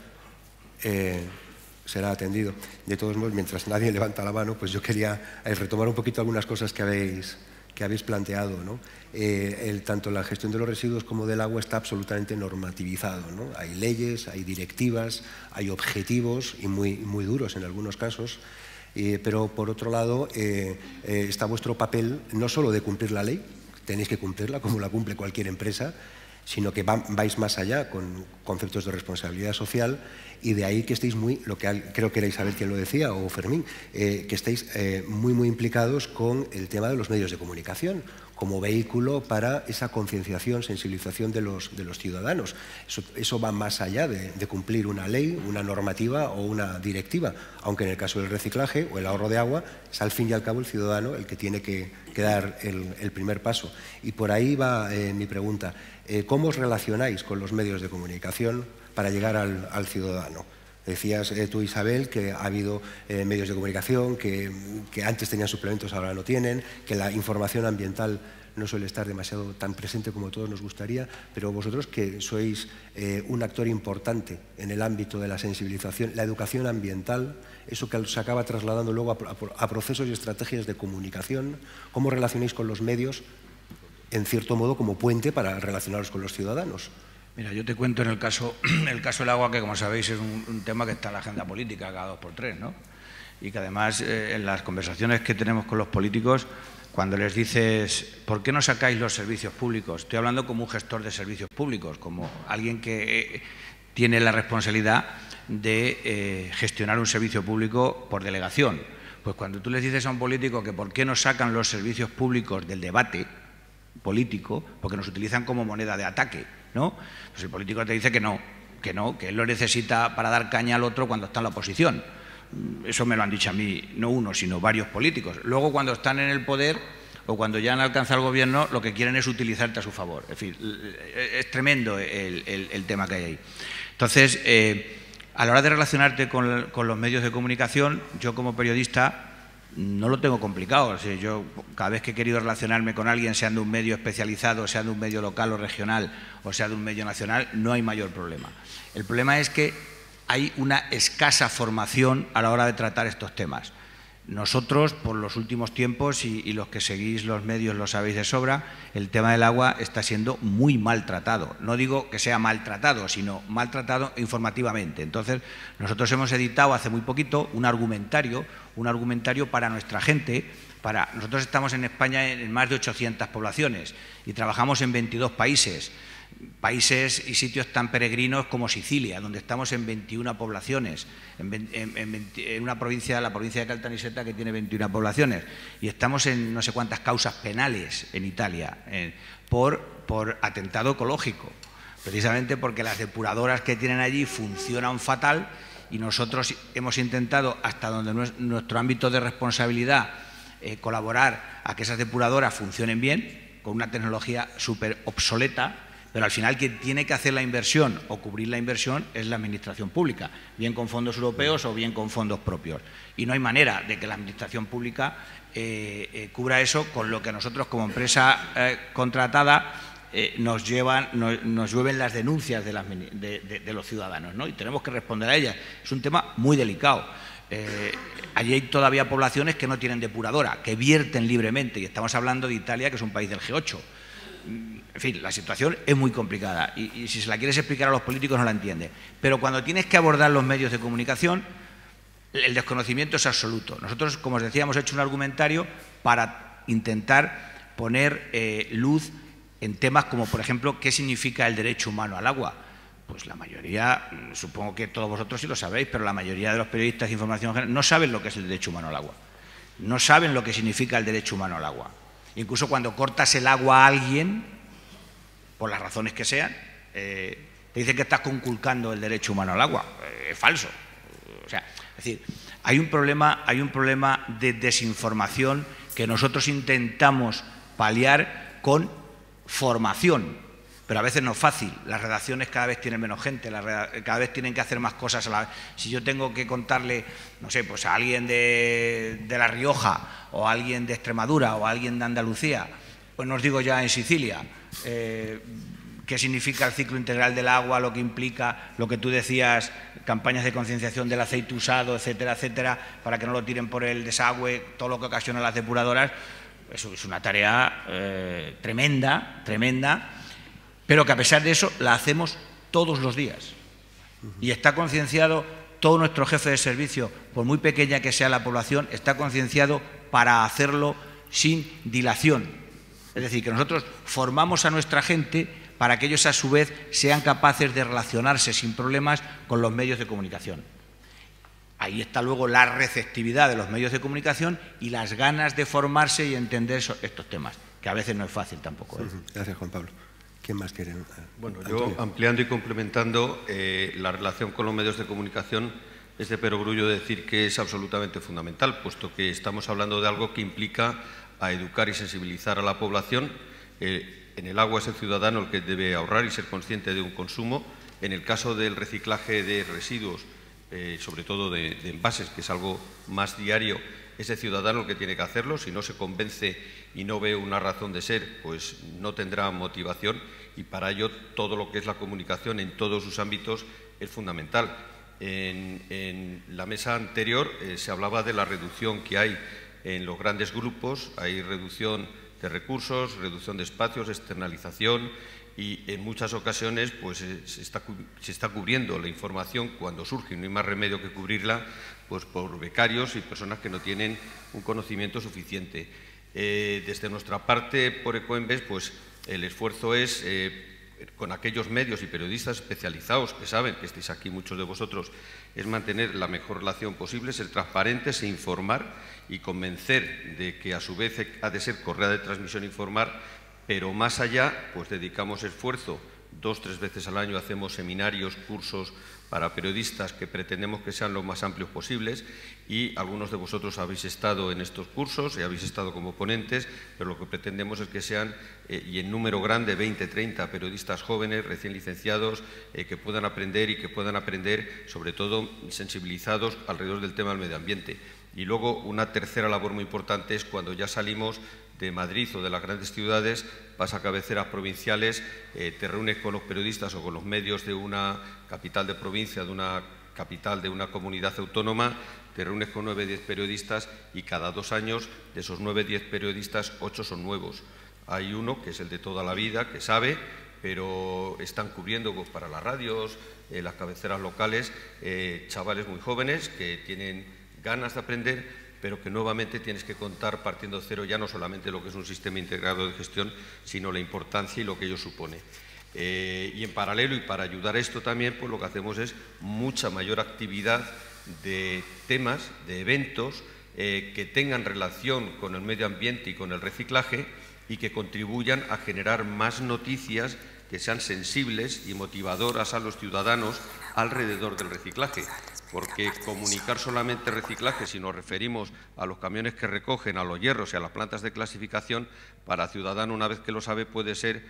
será atendido. De todos modos, mientras nadie levanta la mano, pues yo quería retomar un poquito algunas cosas que habéis planteado, ¿no? Tanto la gestión de los residuos como del agua está absolutamente normativizado, ¿no? Hay leyes, hay directivas, hay objetivos y muy duros en algunos casos. Pero por otro lado está vuestro papel no solo de cumplir la ley, tenéis que cumplirla como la cumple cualquier empresa, sino que vais más allá con conceptos de responsabilidad social y de ahí que estéis creo que era Isabel quien lo decía o Fermín, que estéis muy implicados con el tema de los medios de comunicación como vehículo para esa concienciación, sensibilización de los ciudadanos. Eso va más allá de cumplir una ley, una normativa o una directiva, aunque en el caso del reciclaje o el ahorro de agua es al fin y al cabo el ciudadano el que tiene que dar el primer paso. Y por ahí va mi pregunta. ¿Cómo os relacionáis con los medios de comunicación para llegar al ciudadano? Decías tú, Isabel, que ha habido medios de comunicación que antes tenían suplementos, ahora no tienen, que la información ambiental no suele estar demasiado tan presente como todos nos gustaría, pero vosotros que sois un actor importante en el ámbito de la sensibilización, la educación ambiental, eso que se acaba trasladando luego a procesos y estrategias de comunicación, ¿cómo relacionáis con los medios, en cierto modo, como puente para relacionaros con los ciudadanos? Mira, yo te cuento en el caso del agua, que como sabéis es un tema que está en la agenda política cada 2x3, ¿no? Y que además en las conversaciones que tenemos con los políticos, cuando les dices, ¿por qué no sacáis los servicios públicos? Estoy hablando como un gestor de servicios públicos, como alguien que tiene la responsabilidad de gestionar un servicio público por delegación. Pues cuando tú les dices a un político que por qué no sacan los servicios públicos del debate político, porque nos utilizan como moneda de ataque, ¿no? Pues el político te dice que él lo necesita para dar caña al otro cuando está en la oposición. Eso me lo han dicho a mí, no uno, sino varios políticos. Luego, cuando están en el poder o cuando ya han alcanzado el gobierno, lo que quieren es utilizarte a su favor. En fin, es tremendo el tema que hay ahí. Entonces, a la hora de relacionarte con los medios de comunicación, yo como periodista no lo tengo complicado. O sea, yo cada vez que he querido relacionarme con alguien, sea de un medio especializado, sea de un medio local o regional, o sea de un medio nacional, no hay mayor problema. El problema es que hay una escasa formación a la hora de tratar estos temas. Nosotros, por los últimos tiempos, y los que seguís los medios lo sabéis de sobra, el tema del agua está siendo muy maltratado. No digo que sea maltratado, sino maltratado informativamente. Entonces, nosotros hemos editado hace muy poquito un argumentario para nuestra gente. Nosotros estamos en España en más de 800 poblaciones y trabajamos en 22 países y sitios tan peregrinos como Sicilia, donde estamos en 21 poblaciones, en una provincia, la provincia de Caltanissetta, que tiene 21 poblaciones, y estamos en no sé cuántas causas penales en Italia por atentado ecológico, precisamente porque las depuradoras que tienen allí funcionan fatal y nosotros hemos intentado, hasta donde nuestro ámbito de responsabilidad, colaborar a que esas depuradoras funcionen bien, con una tecnología súper obsoleta. Pero al final quien tiene que hacer la inversión o cubrir la inversión es la administración pública, bien con fondos europeos o bien con fondos propios. Y no hay manera de que la administración pública cubra eso, con lo que nosotros como empresa contratada nos llueven las denuncias de los ciudadanos, ¿no? Y tenemos que responder a ellas. Es un tema muy delicado. Allí hay todavía poblaciones que no tienen depuradora, que vierten libremente, y estamos hablando de Italia, que es un país del G8. En fin, la situación es muy complicada y si se la quieres explicar a los políticos no la entiende. Pero cuando tienes que abordar los medios de comunicación, el desconocimiento es absoluto. Nosotros, como os decía, hemos hecho un argumentario para intentar poner luz en temas como, por ejemplo, ¿qué significa el derecho humano al agua? Pues la mayoría, supongo que todos vosotros sí lo sabéis, pero la mayoría de los periodistas de información general no saben lo que es el derecho humano al agua. No saben lo que significa el derecho humano al agua. Incluso cuando cortas el agua a alguien, por las razones que sean, te dicen que estás conculcando el derecho humano al agua. Es falso. O sea, es decir, hay un problema de desinformación que nosotros intentamos paliar con formación, pero a veces no es fácil. Las redacciones cada vez tienen menos gente, cada vez tienen que hacer más cosas a la vez. Si yo tengo que contarle, no sé, pues a alguien de La Rioja, o a alguien de Extremadura, o a alguien de Andalucía, pues no os digo ya en Sicilia, qué significa el ciclo integral del agua, lo que implica, lo que tú decías, campañas de concienciación del aceite usado, etcétera, etcétera, para que no lo tiren por el desagüe, todo lo que ocasiona las depuradoras. Eso es una tarea tremenda, pero que a pesar de eso la hacemos todos los días. Y está concienciado todo nuestro jefe de servicio, por muy pequeña que sea la población, está concienciado para hacerlo sin dilación. Es decir, que nosotros formamos a nuestra gente para que ellos a su vez sean capaces de relacionarse sin problemas con los medios de comunicación. Ahí está luego la receptividad de los medios de comunicación y las ganas de formarse y entender estos temas, que a veces no es fácil tampoco. Gracias, Juan Pablo. ¿Quién más quiere? Bueno, Antonio. yo ampliando y complementando la relación con los medios de comunicación, es de perogrullo decir que es absolutamente fundamental, puesto que estamos hablando de algo que implica a educar y sensibilizar a la población. En el agua es el ciudadano el que debe ahorrar y ser consciente de un consumo. En el caso del reciclaje de residuos, sobre todo de envases, que es algo más diario, es el ciudadano el que tiene que hacerlo. Si no se convence y no ve una razón de ser, pues no tendrá motivación, y para ello todo lo que es la comunicación en todos sus ámbitos es fundamental. En la mesa anterior se hablaba de la reducción que hay en los grandes grupos. Hay reducción de recursos, reducción de espacios, externalización, y en muchas ocasiones pues, se está cubriendo la información cuando surge, y no hay más remedio que cubrirla pues, por becarios y personas que no tienen un conocimiento suficiente. Desde nuestra parte, por Ecoembes, pues el esfuerzo es, con aquellos medios y periodistas especializados que saben que estáis aquí muchos de vosotros, es mantener la mejor relación posible, ser transparentes e informar y convencer de que a su vez ha de ser correa de transmisión informar, pero más allá pues dedicamos esfuerzo. 2 o 3 veces al año hacemos seminarios, cursos para periodistas que pretendemos que sean lo más amplios posibles, y algunos de vosotros habéis estado en estos cursos y habéis estado como ponentes, pero lo que pretendemos es que sean, y en número grande, 20, 30 periodistas jóvenes, recién licenciados, que puedan aprender y que puedan aprender sobre todo sensibilizados alrededor del tema del medio ambiente. Y luego una tercera labor muy importante es cuando ya salimos de Madrid o de las grandes ciudades, vas a cabeceras provinciales, te reúnes con los periodistas o con los medios de una capital de provincia, de una capital de una comunidad autónoma, te reúnes con 9 o 10 periodistas y cada 2 años de esos 9 o 10 periodistas 8 son nuevos. Hay uno que es el de toda la vida, que sabe, pero están cubriendo pues, para las radios, las cabeceras locales, chavales muy jóvenes que tienen ganas de aprender, pero que nuevamente tienes que contar partiendo de cero ya no solamente lo que es un sistema integrado de gestión, sino la importancia y lo que ello supone. Y en paralelo, y para ayudar a esto también, pues lo que hacemos es mucha mayor actividad de temas, de eventos que tengan relación con el medio ambiente y con el reciclaje y que contribuyan a generar más noticias que sean sensibles y motivadoras a los ciudadanos alrededor del reciclaje. Porque comunicar solamente reciclaje, si nos referimos a los camiones que recogen, a los hierros y a las plantas de clasificación, para el ciudadano, una vez que lo sabe, puede ser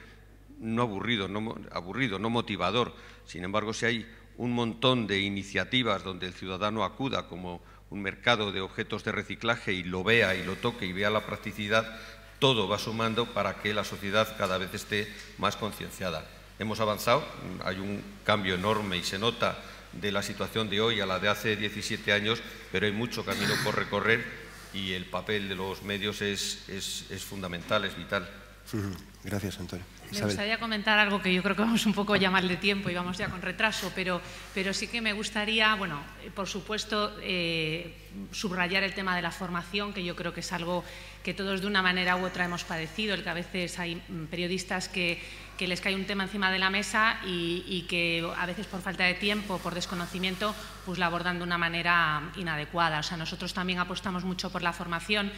no aburrido, no motivador. Sin embargo, si hay un montón de iniciativas donde el ciudadano acuda como un mercado de objetos de reciclaje y lo vea y lo toque y vea la practicidad, todo va sumando para que la sociedad cada vez esté más concienciada. Hemos avanzado, hay un cambio enorme y se nota de la situación de hoy a la de hace 17 años, pero hay mucho camino por recorrer y el papel de los medios es fundamental, es vital. Gracias, Antonio. Me gustaría comentar algo que yo creo que vamos un poco ya mal de tiempo y vamos ya con retraso, pero sí que me gustaría, bueno, por supuesto, subrayar el tema de la formación, que yo creo que es algo que todos de una manera u otra hemos padecido, el que a veces hay periodistas que les cae un tema encima de la mesa y que a veces por falta de tiempo, por desconocimiento, pues la abordan de una manera inadecuada. O sea, nosotros también apostamos mucho por la formación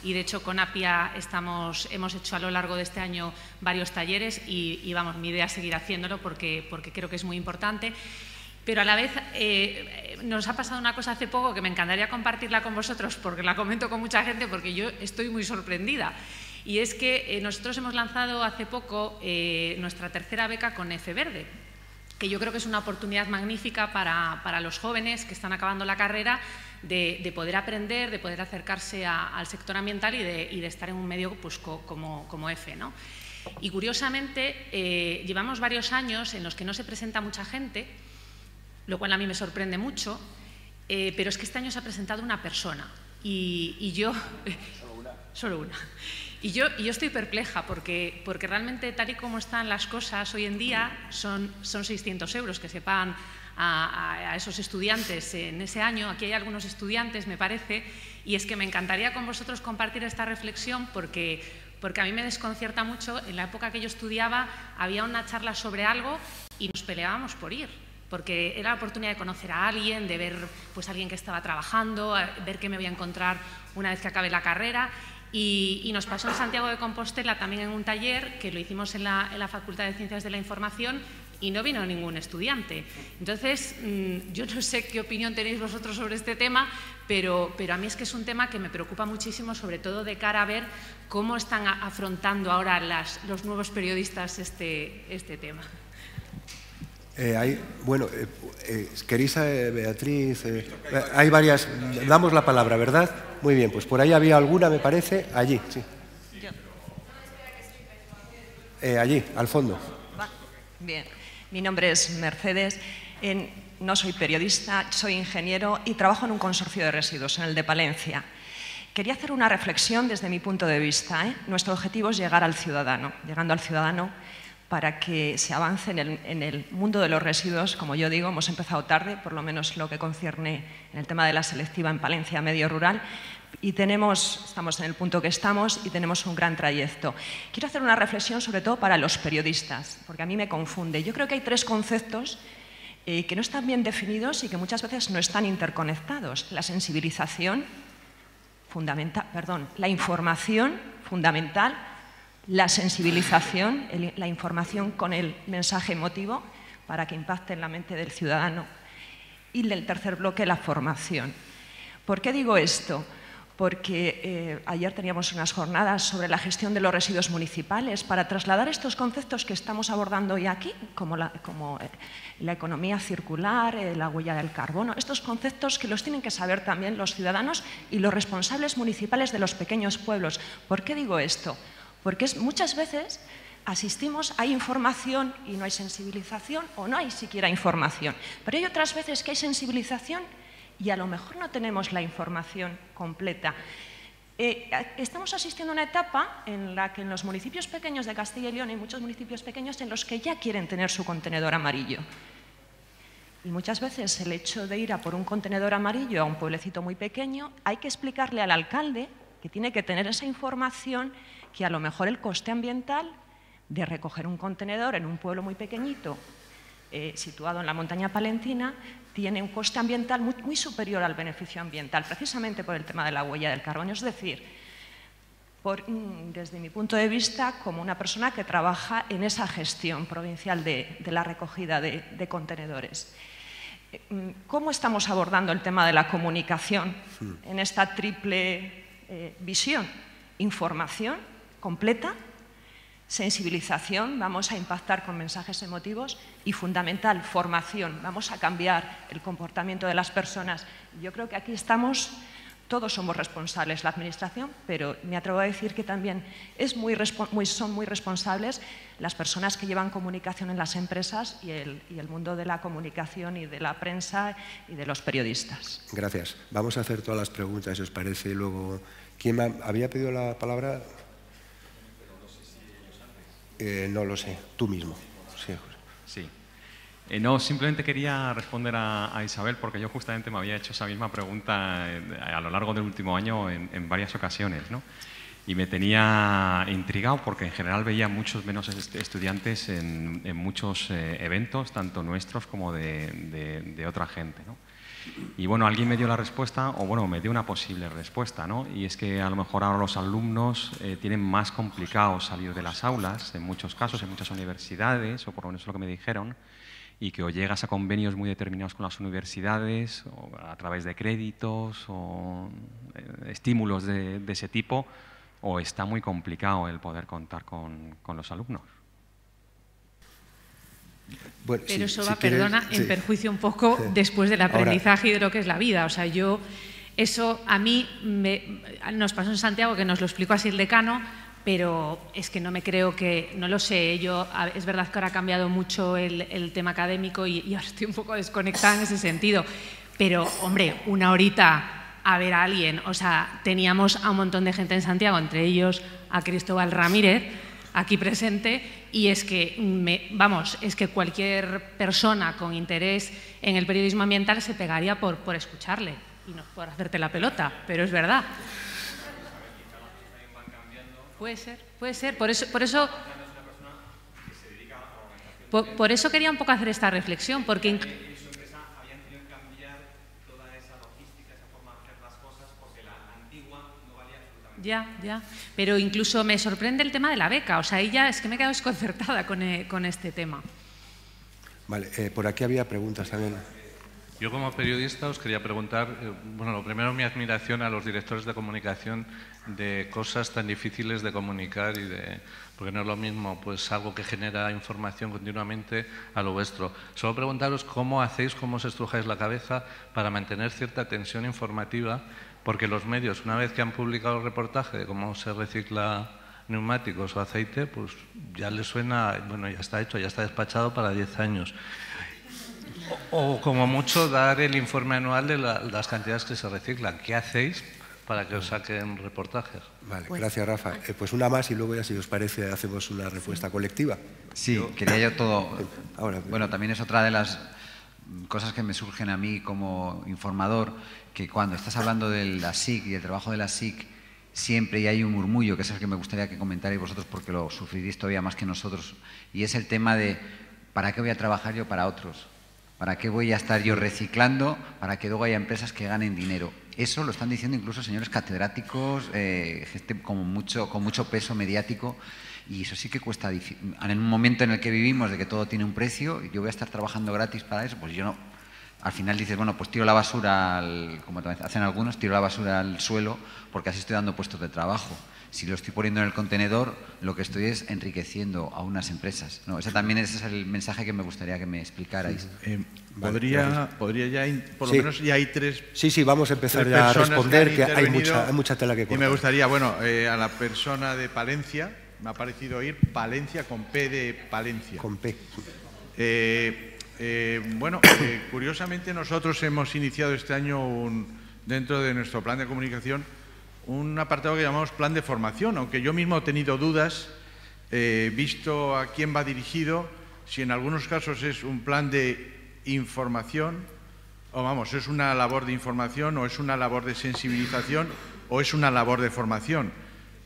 y, de hecho, con APIA hemos hecho a lo largo de este año varios talleres y vamos, mi idea es seguir haciéndolo porque creo que es muy importante. Pero a la vez nos ha pasado una cosa hace poco que me encantaría compartirla con vosotros porque la comento con mucha gente porque yo estoy muy sorprendida. Y es que nosotros hemos lanzado hace poco nuestra tercera beca con F Verde, que yo creo que es una oportunidad magnífica para los jóvenes que están acabando la carrera de poder aprender, de poder acercarse al sector ambiental y de estar en un medio pues, como F, ¿no? Y curiosamente llevamos varios años en los que no se presenta mucha gente, lo cual a mí me sorprende mucho, pero es que este año se ha presentado una persona y yo… Solo una. Y yo estoy perpleja porque realmente tal y como están las cosas hoy en día son 600 euros que se pagan a esos estudiantes en ese año. Aquí hay algunos estudiantes, me parece, y es que me encantaría con vosotros compartir esta reflexión porque a mí me desconcierta mucho. En la época que yo estudiaba había una charla sobre algo y nos peleábamos por ir, porque era la oportunidad de conocer a alguien, de ver pues, a alguien que estaba trabajando, ver qué me voy a encontrar una vez que acabe la carrera. Y nos pasó en Santiago de Compostela también en un taller que lo hicimos en la Facultad de Ciencias de la Información y no vino ningún estudiante. Entonces, yo no sé qué opinión tenéis vosotros sobre este tema, pero a mí es que es un tema que me preocupa muchísimo, sobre todo de cara a ver cómo están afrontando ahora los nuevos periodistas este tema. ¿Queréis, Beatriz? Hay varias. Damos la palabra, ¿verdad? Muy bien, pues por ahí había alguna, me parece. Allí, sí. Allí, al fondo. Bien, mi nombre es Mercedes. No soy periodista, soy ingeniero y trabajo en un consorcio de residuos, en el de Palencia. Quería hacer una reflexión desde mi punto de vista. Nuestro objetivo es llegar al ciudadano, llegando al ciudadano para que se avance en el mundo de los residuos. Como yo digo, hemos empezado tarde, por lo menos lo que concierne en el tema de la selectiva en Palencia, medio rural, y estamos en el punto que estamos y tenemos un gran trayecto. Quiero hacer una reflexión sobre todo para los periodistas, porque a mí me confunde. Yo creo que hay 3 conceptos que no están bien definidos y que muchas veces no están interconectados. La sensibilización, la información, fundamental, la sensibilización, la información con el mensaje emotivo para que impacte en la mente del ciudadano. Y el tercer bloque, la formación. ¿Por qué digo esto? porque ayer teníamos unas jornadas sobre la gestión de los residuos municipales para trasladar estos conceptos que estamos abordando hoy aquí, como la economía circular, la huella del carbono, estos conceptos que los tienen que saber también los ciudadanos y los responsables municipales de los pequeños pueblos. ¿Por qué digo esto? Porque muchas veces asistimos, hay información y no hay sensibilización, o no hay siquiera información, pero hay otras veces que hay sensibilización y a lo mejor no tenemos la información completa. Estamos asistiendo a una etapa en la que en los municipios pequeños de Castilla y León hay muchos municipios pequeños en los que ya quieren tener su contenedor amarillo. Y muchas veces el hecho de ir a por un contenedor amarillo a un pueblecito muy pequeño, hay que explicarle al alcalde que tiene que tener esa información, que a lo mejor el coste ambiental de recoger un contenedor en un pueblo muy pequeñito, situado en la montaña palentina, tiene un coste ambiental muy superior al beneficio ambiental, precisamente por el tema de la huella del carbono. Es decir, desde mi punto de vista, como una persona que trabaja en esa gestión provincial de la recogida de contenedores. ¿Cómo estamos abordando el tema de la comunicación en esta triple visión? Información completa, sensibilización, vamos a impactar con mensajes emotivos y, fundamental, formación. Vamos a cambiar el comportamiento de las personas. Yo creo que aquí todos somos responsables, la Administración, pero me atrevo a decir que también son muy responsables las personas que llevan comunicación en las empresas y el mundo de la comunicación y de la prensa y de los periodistas. Gracias. Vamos a hacer todas las preguntas, si os parece. Luego, ¿quién había pedido la palabra? No lo sé, tú mismo. Sí. Sí. No, simplemente quería responder a Isabel, porque yo justamente me había hecho esa misma pregunta a lo largo del último año en varias ocasiones, ¿no? Y me tenía intrigado porque en general veía muchos menos estudiantes en muchos eventos, tanto nuestros como de otra gente, ¿no? Y bueno, alguien me dio la respuesta, o bueno, me dio una posible respuesta, ¿no? Y es que a lo mejor ahora los alumnos tienen más complicado salir de las aulas, en muchos casos, en muchas universidades, o por lo menos lo que me dijeron, y que o llegas a convenios muy determinados con las universidades, o a través de créditos, o estímulos de ese tipo, o está muy complicado el poder contar con los alumnos. Bueno, pero eso va, perdona, en perjuicio un poco después del aprendizaje y de lo que es la vida. O sea, eso a mí nos pasó en Santiago, que nos lo explicó así el decano, pero es que no me creo que, no lo sé, es verdad que ahora ha cambiado mucho el tema académico y ahora estoy un poco desconectada en ese sentido, pero hombre, una horita a ver a alguien, o sea, teníamos a un montón de gente en Santiago, entre ellos a Cristóbal Ramírez, aquí presente, y es que, es que cualquier persona con interés en el periodismo ambiental se pegaría por escucharle y no por hacerte la pelota, pero es verdad. Puede ser, por eso quería un poco hacer esta reflexión, porque Ya, pero incluso me sorprende el tema de la beca, o sea, ahí ya es que me he quedado desconcertada con este tema. Vale, por aquí había preguntas también. Yo como periodista os quería preguntar, bueno, lo primero, mi admiración a los directores de comunicación de cosas tan difíciles de comunicar porque no es lo mismo pues algo que genera información continuamente a lo vuestro. Solo preguntaros cómo os estrujáis la cabeza para mantener cierta tensión informativa, porque los medios, una vez que han publicado el reportaje de cómo se recicla neumáticos o aceite, pues ya les suena, bueno, ya está hecho, ya está despachado para 10 años. O como mucho dar el informe anual de las cantidades que se reciclan. ¿Qué hacéis para que os saquen reportajes? Vale, gracias Rafa. Pues una más y luego ya, si os parece, hacemos una respuesta colectiva. Sí, quería yo todo... Bueno, también es otra de las cosas que me surgen a mí como informador, que cuando estás hablando de la SIC y el trabajo de la SIC, siempre hay un murmullo, que es el que me gustaría que comentarais vosotros, porque lo sufriréis todavía más que nosotros, y es el tema de ¿para qué voy a trabajar yo para otros? ¿Para qué voy a estar yo reciclando para que luego haya empresas que ganen dinero? Eso lo están diciendo incluso señores catedráticos, gente con mucho peso mediático, y eso sí que cuesta. En el momento en el que vivimos, de que todo tiene un precio, yo voy a estar trabajando gratis para eso, pues yo no. al final dices, bueno, pues tiro la basura, como hacen algunos, tiro la basura al suelo porque así estoy dando puestos de trabajo. Si lo estoy poniendo en el contenedor, lo que estoy es enriqueciendo a unas empresas. No, ese es el mensaje que me gustaría que me explicarais. Podría ya, por lo menos ya hay tres. Sí, vamos a empezar ya a responder, que hay mucha tela que cortar. Y me gustaría, bueno, a la persona de Palencia, me ha parecido oír Palencia con P de Palencia. Con P. Curiosamente nosotros hemos iniciado este año dentro de nuestro plan de comunicación un apartado que llamamos plan de formación, aunque yo mismo he tenido dudas, visto a quién va dirigido, si en algunos casos es un plan de información, es una labor de información, o es una labor de sensibilización, o es una labor de formación.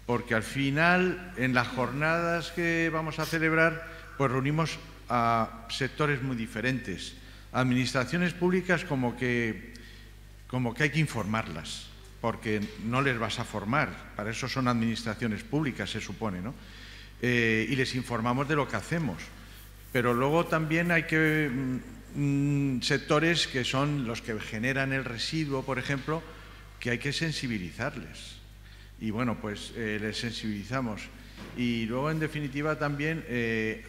Porque al final, en las jornadas que vamos a celebrar, pues reunimos a sectores muy diferentes. Administraciones públicas como que hay que informarlas, porque no les vas a formar, para eso son administraciones públicas, se supone, ¿no? Y les informamos de lo que hacemos. Pero luego también hay sectores que son los que generan el residuo, por ejemplo, que hay que sensibilizarles. Y bueno, pues les sensibilizamos. Y luego, en definitiva, también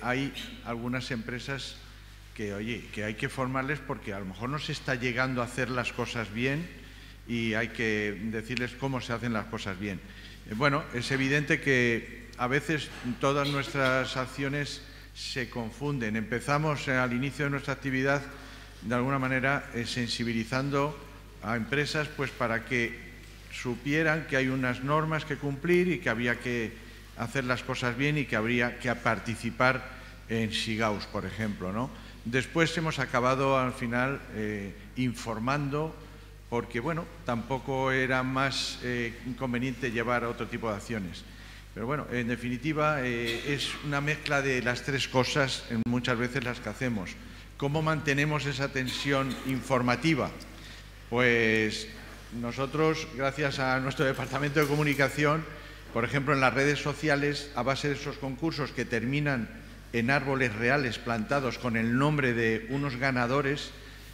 hay algunas empresas que hay que formarles porque a lo mejor no se está llegando a hacer las cosas bien y hay que decirles cómo se hacen las cosas bien. Bueno, es evidente que a veces todas nuestras acciones se confunden. Empezamos al inicio de nuestra actividad, de alguna manera, sensibilizando a empresas pues para que supieran que hay unas normas que cumplir y que había que hacer las cosas bien y que habría que participar en SIGAUS, por ejemplo, ¿no? Después hemos acabado al final informando porque, bueno, tampoco era más inconveniente llevar otro tipo de acciones. Pero bueno, en definitiva, es una mezcla de las tres cosas, muchas veces las que hacemos. ¿Cómo mantenemos esa tensión informativa? Pues nosotros, gracias a nuestro Departamento de Comunicación, por ejemplo, en las redes sociales, a base de esos concursos que terminan en árboles reales plantados con el nombre de unos ganadores,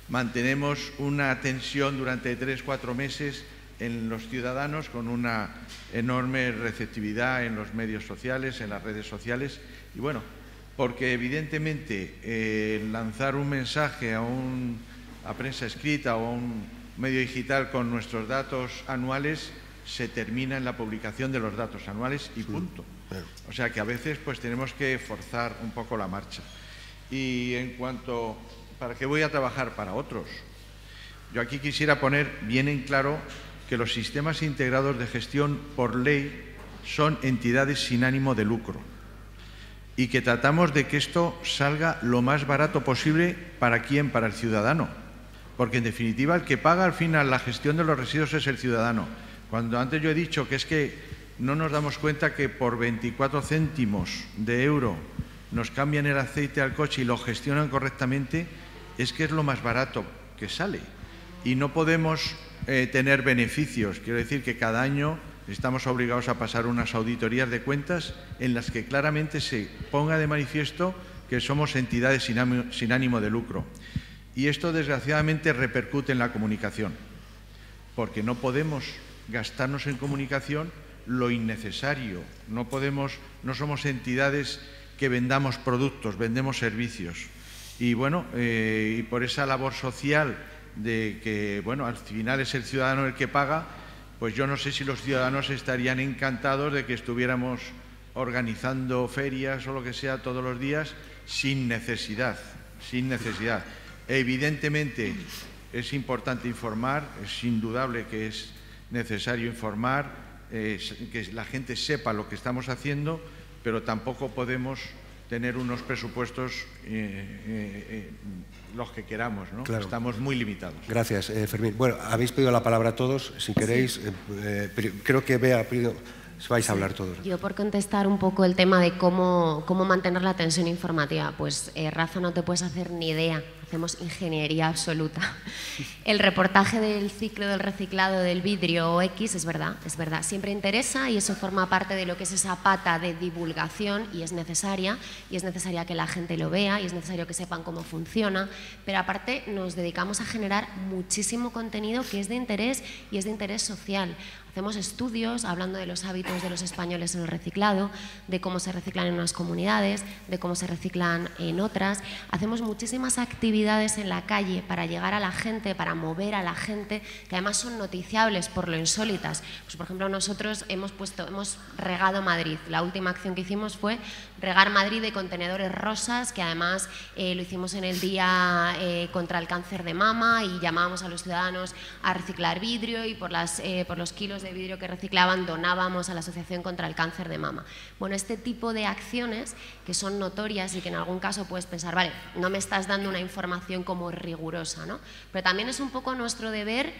mantenemos una tensión durante 3-4 meses en los ciudadanos con una enorme receptividad en los medios sociales, en las redes sociales. Y bueno, porque evidentemente lanzar un mensaje a prensa escrita o a un medio digital con nuestros datos anuales se termina en la publicación de los datos anuales y punto. O sea que a veces pues tenemos que forzar un poco la marcha. Y en cuanto ¿para qué voy a trabajar para otros? Yo aquí quisiera poner bien en claro que los sistemas integrados de gestión por ley son entidades sin ánimo de lucro y que tratamos de que esto salga lo más barato posible. ¿Para quién? Para el ciudadano. Porque en definitiva el que paga al final la gestión de los residuos es el ciudadano. Cuando antes yo he dicho que es que no nos damos cuenta que por 24 céntimos de euro nos cambian el aceite al coche y lo gestionan correctamente, es que es lo más barato que sale. Y no podemos tener beneficios. Quiero decir que cada año estamos obligados a pasar unas auditorías de cuentas en las que claramente se ponga de manifiesto que somos entidades sin ánimo de lucro. Y esto, desgraciadamente, repercute en la comunicación, porque no podemos gastarnos en comunicación lo innecesario. No somos entidades que vendamos productos, vendemos servicios. Y bueno, y por esa labor social de que, bueno, al final es el ciudadano el que paga, pues yo no sé si los ciudadanos estarían encantados de que estuviéramos organizando ferias o lo que sea todos los días sin necesidad, sin necesidad. Evidentemente es importante informar, es indudable que es necesario informar, que la gente sepa lo que estamos haciendo, pero tampoco podemos tener unos presupuestos los que queramos, ¿no? Claro. Estamos muy limitados. Gracias, Fermín. Bueno, habéis pedido la palabra a todos, si queréis. Creo que Bea ha pedido vais a hablar todos. Yo, por contestar un poco el tema de cómo mantener la tensión informativa, pues Rafa, no te puedes hacer ni idea. Hacemos ingeniería absoluta. El reportaje del ciclo del reciclado del vidrio X es verdad, siempre interesa y eso forma parte de lo que es esa pata de divulgación y es necesaria que la gente lo vea y es necesario que sepan cómo funciona, pero aparte nos dedicamos a generar muchísimo contenido que es de interés y es de interés social. Hacemos estudios hablando de los hábitos de los españoles en el reciclado, de cómo se reciclan en unas comunidades, de cómo se reciclan en otras. Hacemos muchísimas actividades en la calle para llegar a la gente, para mover a la gente, que además son noticiables por lo insólitas. Pues, por ejemplo, nosotros hemos regado Madrid. La última acción que hicimos fue regar Madrid de contenedores rosas, que además lo hicimos en el día contra el cáncer de mama y llamábamos a los ciudadanos a reciclar vidrio y por los kilos de vidrio que reciclaban donábamos a la Asociación contra el Cáncer de Mama. Bueno, este tipo de acciones que son notorias y que en algún caso puedes pensar, vale, no me estás dando una información como rigurosa, ¿no? Pero también es un poco nuestro deber,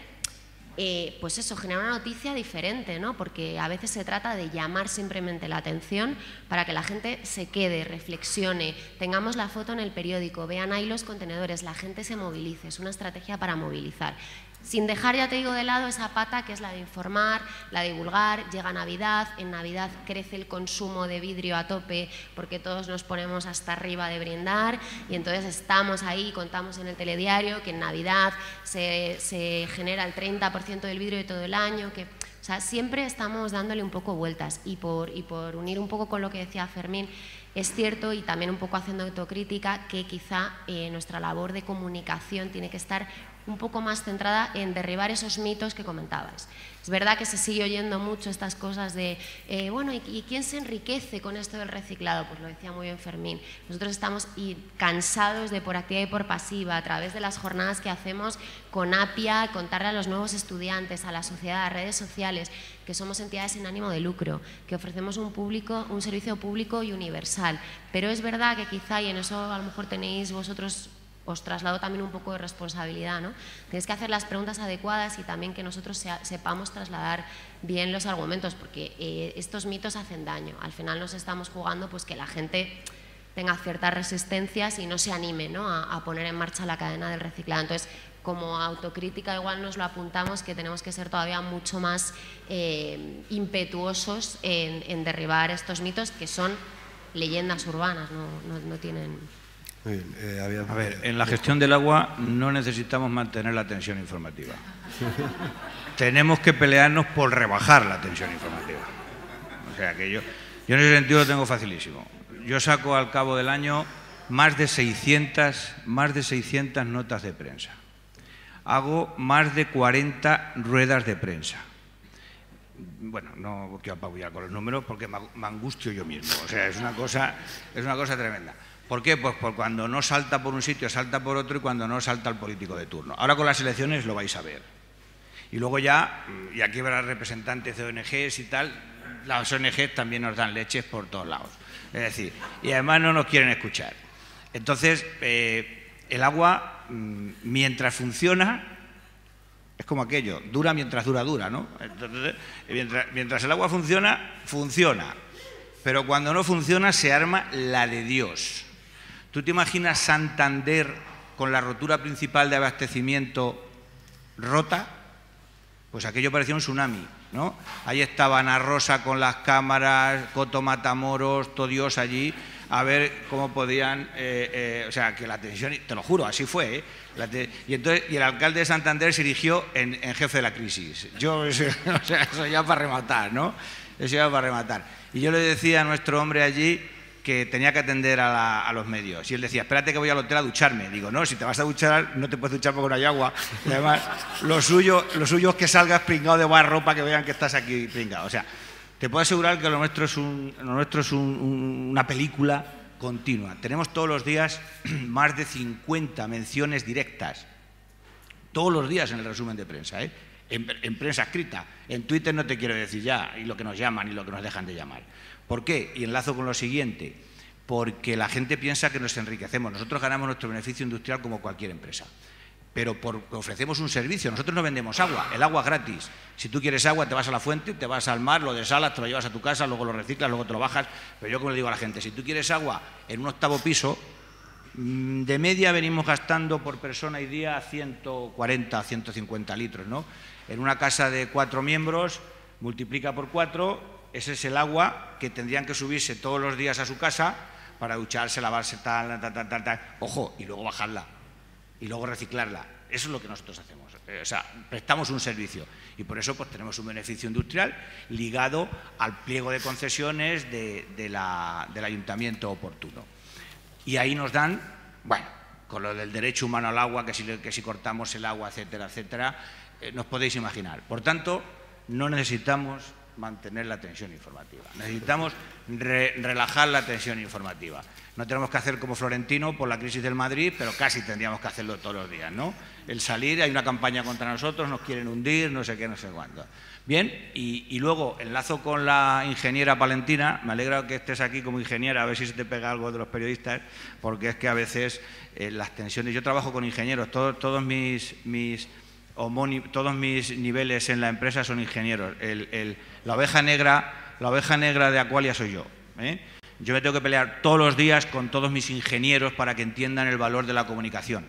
pues eso, generar una noticia diferente, ¿no? Porque a veces se trata de llamar simplemente la atención para que la gente se quede, reflexione, tengamos la foto en el periódico, vean ahí los contenedores, la gente se movilice, es una estrategia para movilizar. Sin dejar, ya te digo, de lado esa pata que es la de informar, la de divulgar. Llega Navidad, en Navidad crece el consumo de vidrio a tope porque todos nos ponemos hasta arriba de brindar y entonces estamos ahí, contamos en el telediario que en Navidad se genera el 30% del vidrio de todo el año, o sea, siempre estamos dándole un poco vueltas y por unir un poco con lo que decía Fermín, es cierto, y también un poco haciendo autocrítica, que quizá nuestra labor de comunicación tiene que estar un poco más centrada en derribar esos mitos que comentabas. Es verdad que se sigue oyendo mucho estas cosas de, bueno, ¿y quién se enriquece con esto del reciclado? Pues lo decía muy bien Fermín. Nosotros estamos cansados de, por activa y por pasiva, a través de las jornadas que hacemos con APIA, contarle a los nuevos estudiantes, a la sociedad, a redes sociales, que somos entidades sin ánimo de lucro, que ofrecemos un servicio público y universal. Pero es verdad que quizá, y en eso a lo mejor tenéis vosotros, os traslado también un poco de responsabilidad, ¿no? Tienes que hacer las preguntas adecuadas y también que nosotros sepamos trasladar bien los argumentos, porque estos mitos hacen daño. Al final nos estamos jugando pues que la gente tenga ciertas resistencias y no se anime, ¿no? a poner en marcha la cadena del reciclado. Entonces, como autocrítica igual nos lo apuntamos, que tenemos que ser todavía mucho más impetuosos en derribar estos mitos que son leyendas urbanas, no tienen... Muy bien, a ver, en la gestión del agua no necesitamos mantener la tensión informativa. Tenemos que pelearnos por rebajar la tensión informativa. O sea que yo en ese sentido lo tengo facilísimo. Yo saco al cabo del año más de 600 notas de prensa. Hago más de 40 ruedas de prensa. Bueno, no quiero apabullar con los números porque me angustio yo mismo. O sea, es una cosa tremenda. ¿Por qué? Pues por cuando no salta por un sitio, salta por otro y cuando no salta el político de turno. Ahora con las elecciones lo vais a ver. Y luego ya, y aquí habrá representantes de ONGs y tal, las ONGs también nos dan leches por todos lados. Es decir, y además no nos quieren escuchar. Entonces, el agua, mientras funciona, es como aquello, dura mientras dura, ¿no? Entonces, mientras el agua funciona, funciona. Pero cuando no funciona, se arma la de Dios. ¿Tú te imaginas Santander con la rotura principal de abastecimiento rota? Pues aquello parecía un tsunami, ¿no? Ahí estaba Ana Rosa con las cámaras, Coto Matamoros, todo Dios allí, a ver cómo podían... o sea, que la tensión... Te lo juro, así fue, ¿eh? Y el alcalde de Santander se erigió en jefe de la crisis. O sea, eso ya para rematar, ¿no? Eso ya para rematar. Y yo le decía a nuestro hombre allí que tenía que atender a los medios. Y él decía, espérate que voy al hotel a ducharme. Digo, no, si te vas a duchar, no te puedes duchar porque no hay agua. Y además, lo suyo es que salgas pringado de buena ropa, que vean que estás aquí pringado. O sea, te puedo asegurar que lo nuestro es una película continua. Tenemos todos los días más de 50 menciones directas. Todos los días en el resumen de prensa, ¿eh? En prensa escrita. En Twitter no te quiero decir ya, y lo que nos llaman y lo que nos dejan de llamar. ¿Por qué? Y enlazo con lo siguiente. Porque la gente piensa que nos enriquecemos. Nosotros ganamos nuestro beneficio industrial como cualquier empresa. pero porque ofrecemos un servicio. Nosotros no vendemos agua, el agua es gratis. Si tú quieres agua, te vas a la fuente, te vas al mar, lo desalas, te lo llevas a tu casa, luego lo reciclas, luego te lo bajas. Pero yo, como le digo a la gente, si tú quieres agua en un 8º piso, de media venimos gastando por persona y día 140, 150 litros, ¿no? En una casa de 4 miembros, multiplica por 4, ese es el agua que tendrían que subirse todos los días a su casa para ducharse, lavarse, tal. Ojo, y luego bajarla, y luego reciclarla. Eso es lo que nosotros hacemos. O sea, prestamos un servicio. Y por eso pues tenemos un beneficio industrial ligado al pliego de concesiones del ayuntamiento oportuno. Y ahí nos dan, bueno, con lo del derecho humano al agua, que si cortamos el agua, etcétera, etcétera, nos podéis imaginar. Por tanto, no necesitamos mantener la tensión informativa. Necesitamos relajar la tensión informativa. No tenemos que hacer como Florentino por la crisis del Madrid, pero casi tendríamos que hacerlo todos los días, ¿no? El salir, hay una campaña contra nosotros, nos quieren hundir, no sé qué, no sé cuándo. Bien, y luego enlazo con la ingeniera Valentina. Me alegra que estés aquí como ingeniera, a ver si se te pega algo de los periodistas, porque es que a veces las tensiones... Yo trabajo con ingenieros, todos mis niveles en la empresa son ingenieros. La oveja negra de Aqualia soy yo, ¿eh? Yo me tengo que pelear todos los días con todos mis ingenieros para que entiendan el valor de la comunicación.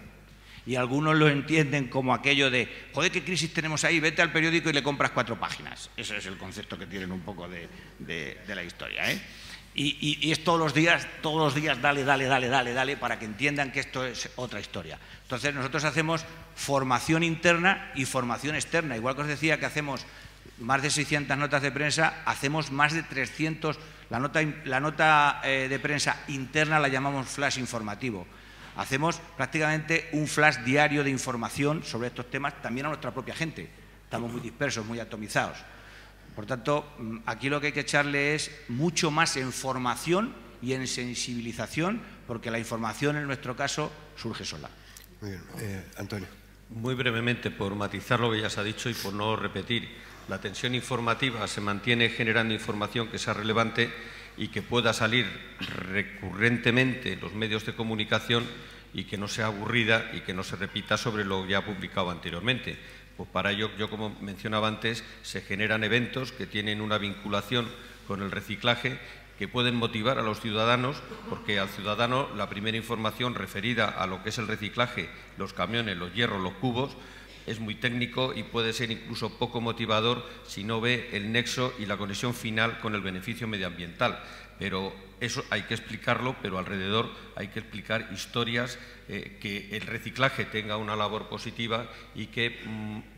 Y algunos lo entienden como aquello de, joder, ¿qué crisis tenemos ahí? Vete al periódico y le compras 4 páginas. Ese es el concepto que tienen un poco de la historia, ¿eh? Y es todos los días, dale, para que entiendan que esto es otra historia. Entonces, nosotros hacemos formación interna y formación externa. Igual que os decía que hacemos más de 600 notas de prensa, hacemos más de 300. La nota de prensa interna la llamamos flash informativo. Hacemos prácticamente un flash diario de información sobre estos temas también a nuestra propia gente. Estamos muy dispersos, muy atomizados. Por tanto, aquí lo que hay que echarle es mucho más en formación y en sensibilización, porque la información en nuestro caso surge sola. Muy bien. Antonio. Muy brevemente, por matizar lo que ya se ha dicho y por no repetir, la tensión informativa se mantiene generando información que sea relevante y que pueda salir recurrentemente en los medios de comunicación y que no sea aburrida y que no se repita sobre lo ya publicado anteriormente. Pues para ello, yo como mencionaba antes, se generan eventos que tienen una vinculación con el reciclaje, que pueden motivar a los ciudadanos, porque al ciudadano la primera información referida a lo que es el reciclaje, los camiones, los hierros, los cubos, es muy técnico y puede ser incluso poco motivador si no ve el nexo y la conexión final con el beneficio medioambiental. Pero eso hay que explicarlo, pero alrededor hay que explicar historias, que el reciclaje tenga una labor positiva y que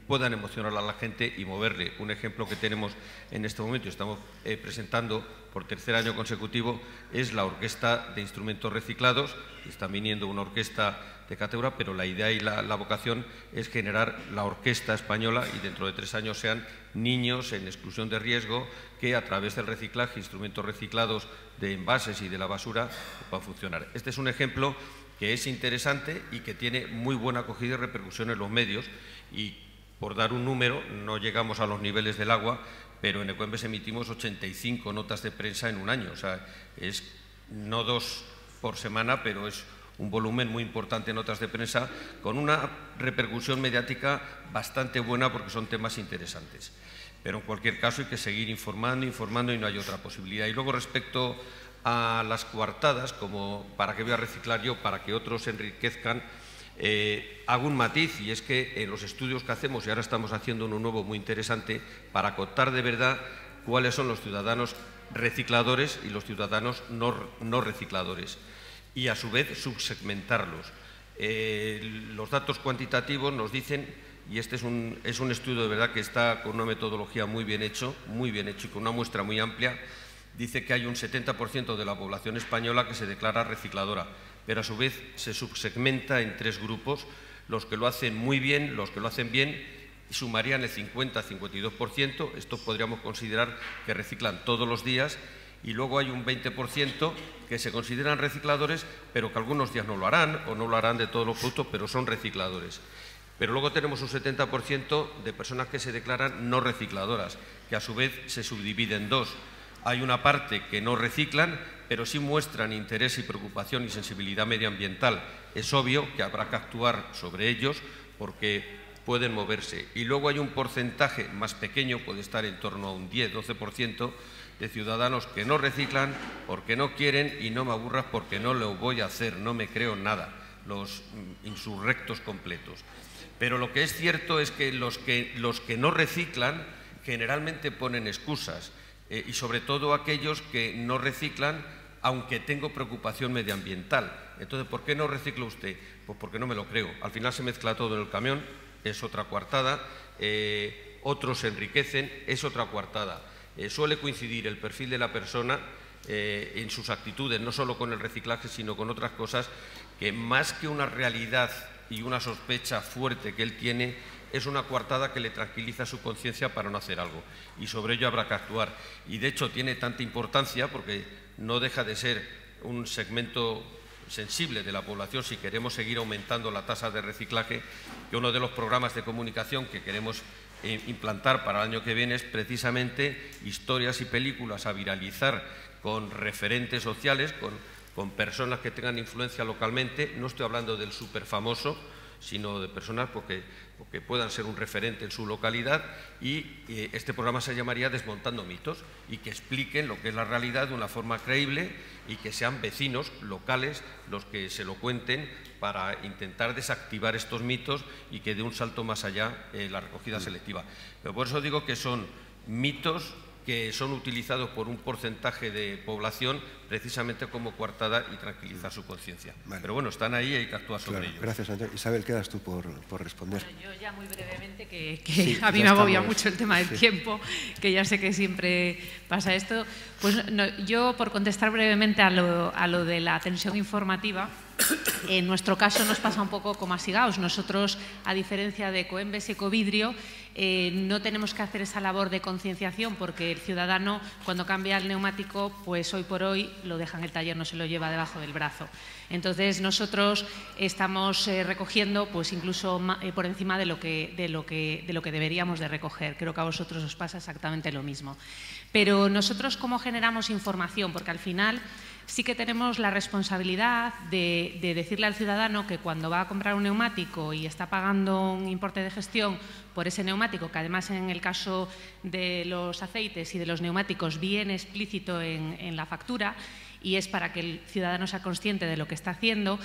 puedan emocionar a la gente y moverle. Un ejemplo que tenemos en este momento y estamos presentando por 3er año consecutivo es la Orquesta de Instrumentos Reciclados. Está viniendo una orquesta de categoría, pero la idea y la vocación es generar la orquesta española y dentro de 3 años sean niños en exclusión de riesgo que a través del reciclaje, instrumentos reciclados de envases y de la basura, puedan funcionar. Este es un ejemplo que es interesante y que tiene muy buena acogida y repercusión en los medios. Y por dar un número, no llegamos a los niveles del agua, pero en Ecoembes emitimos 85 notas de prensa en un año. O sea, es no 2 por semana, pero es un volumen muy importante de notas de prensa con una repercusión mediática bastante buena porque son temas interesantes. Pero en cualquier caso hay que seguir informando y no hay otra posibilidad. Y luego respecto a las coartadas, como para qué voy a reciclar yo, para que otros se enriquezcan, hago un matiz, y es que en los estudios que hacemos, y ahora estamos haciendo uno nuevo muy interesante, para acotar de verdad cuáles son los ciudadanos recicladores y los ciudadanos no recicladores, y a su vez subsegmentarlos. Los datos cuantitativos nos dicen, y este es un estudio de verdad que está con una metodología muy bien hecho y con una muestra muy amplia, dice que hay un 70% de la población española que se declara recicladora, pero a su vez se subsegmenta en 3 grupos: los que lo hacen muy bien, los que lo hacen bien, y sumarían el 50-52%, estos podríamos considerar que reciclan todos los días, y luego hay un 20% que se consideran recicladores, pero que algunos días no lo harán, o no lo harán de todos los productos, pero son recicladores. Pero luego tenemos un 70% de personas que se declaran no recicladoras, que a su vez se subdividen en 2. Hay una parte que no reciclan, pero sí muestran interés y preocupación y sensibilidad medioambiental. Es obvio que habrá que actuar sobre ellos, porque pueden moverse. Y luego hay un porcentaje más pequeño, puede estar en torno a un 10-12% de ciudadanos que no reciclan porque no quieren, y no me aburras porque no lo voy a hacer, no me creo nada, los insurrectos completos. Pero lo que es cierto es que los que no reciclan generalmente ponen excusas, y sobre todo aquellos que no reciclan aunque tengo preocupación medioambiental. Entonces, ¿por qué no recicla usted? Pues porque no me lo creo. Al final se mezcla todo en el camión, es otra coartada, otros se enriquecen, es otra coartada. Suele coincidir el perfil de la persona en sus actitudes, no solo con el reciclaje, sino con otras cosas, que más que una realidad y una sospecha fuerte que él tiene, es una coartada que le tranquiliza su conciencia para no hacer algo. Y sobre ello habrá que actuar. Y de hecho tiene tanta importancia porque no deja de ser un segmento sensible de la población si queremos seguir aumentando la tasa de reciclaje, que uno de los programas de comunicación que queremos implantar para el año que viene es precisamente historias y películas a viralizar con referentes sociales, con personas que tengan influencia localmente. No estoy hablando del superfamoso, sino de personas porque puedan ser un referente en su localidad, y este programa se llamaría Desmontando mitos, y que expliquen lo que es la realidad de una forma creíble y que sean vecinos locales los que se lo cuenten para intentar desactivar estos mitos y que dé un salto más allá la recogida selectiva. Pero por eso digo que son mitos que son utilizados por un porcentaje de población precisamente como coartada y tranquilizar su conciencia. Vale. Pero bueno, están ahí y hay que actuar sobre ellos. Gracias, Antonio. Isabel, quedas tú por responder. Bueno, yo ya muy brevemente, que sí, a mí me agobia mucho el tema del tiempo, que ya sé que siempre pasa esto. Pues no, yo, por contestar brevemente a lo de la tensión informativa, en nuestro caso nos pasa un poco como a Sigaos. Nosotros, a diferencia de Ecoembes y Ecovidrio, no tenemos que hacer esa labor de concienciación, porque el ciudadano, cuando cambia el neumático, pues hoy por hoy lo deja en el taller, no se lo lleva debajo del brazo. Entonces nosotros estamos recogiendo pues incluso por encima de lo que deberíamos de recoger. Creo que a vosotros os pasa exactamente lo mismo. Pero nosotros, ¿cómo generamos información? Porque al final sí que tenemos la responsabilidad de decirle al ciudadano que cuando va a comprar un neumático y está pagando un importe de gestión por ese neumático, que además en el caso de los aceites y de los neumáticos viene explícito en la factura, y es para que el ciudadano sea consciente de lo que está haciendo,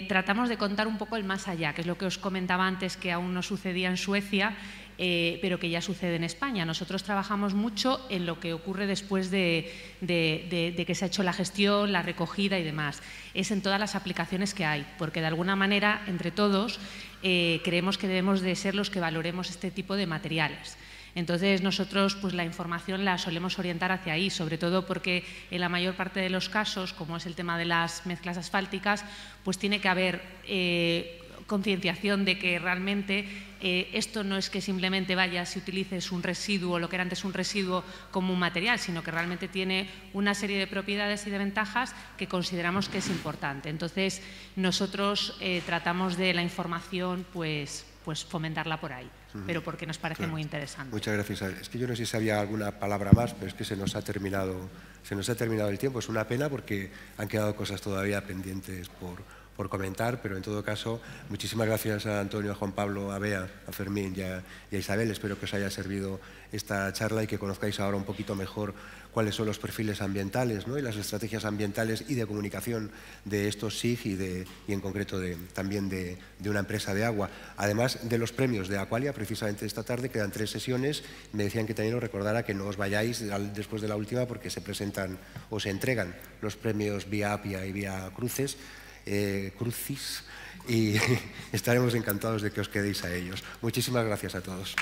tratamos de contar un poco el más allá, que es lo que os comentaba antes, que aún no sucedía en Suecia, pero que ya sucede en España. Nosotros trabajamos mucho en lo que ocurre después de que se ha hecho la gestión, la recogida y demás. Es en todas las aplicaciones que hay, porque de alguna manera, entre todos, creemos que debemos de ser los que valoremos este tipo de materiales. Entonces nosotros pues la información la solemos orientar hacia ahí, sobre todo porque en la mayor parte de los casos, como es el tema de las mezclas asfálticas, pues tiene que haber concienciación de que realmente esto no es que simplemente vayas y utilices un residuo, lo que era antes un residuo, como un material, sino que realmente tiene una serie de propiedades y de ventajas que consideramos que es importante. Entonces nosotros tratamos de la información pues fomentarla por ahí, pero porque nos parece muy interesante. Muchas gracias. Es que yo no sé si había alguna palabra más, pero es que se nos ha terminado el tiempo. Es una pena porque han quedado cosas todavía pendientes por comentar, pero en todo caso, muchísimas gracias a Antonio, a Juan Pablo, a Bea, a Fermín y a Isabel. Espero que os haya servido esta charla y que conozcáis ahora un poquito mejor cuáles son los perfiles ambientales, ¿no? Y las estrategias ambientales y de comunicación de estos SIG y en concreto también de una empresa de agua. Además de los premios de Aqualia, precisamente esta tarde quedan 3 sesiones. Me decían que también os recordara que no os vayáis después de la última, porque se presentan o se entregan los premios vía Apia y vía Crucis, y estaremos encantados de que os quedéis a ellos. Muchísimas gracias a todos.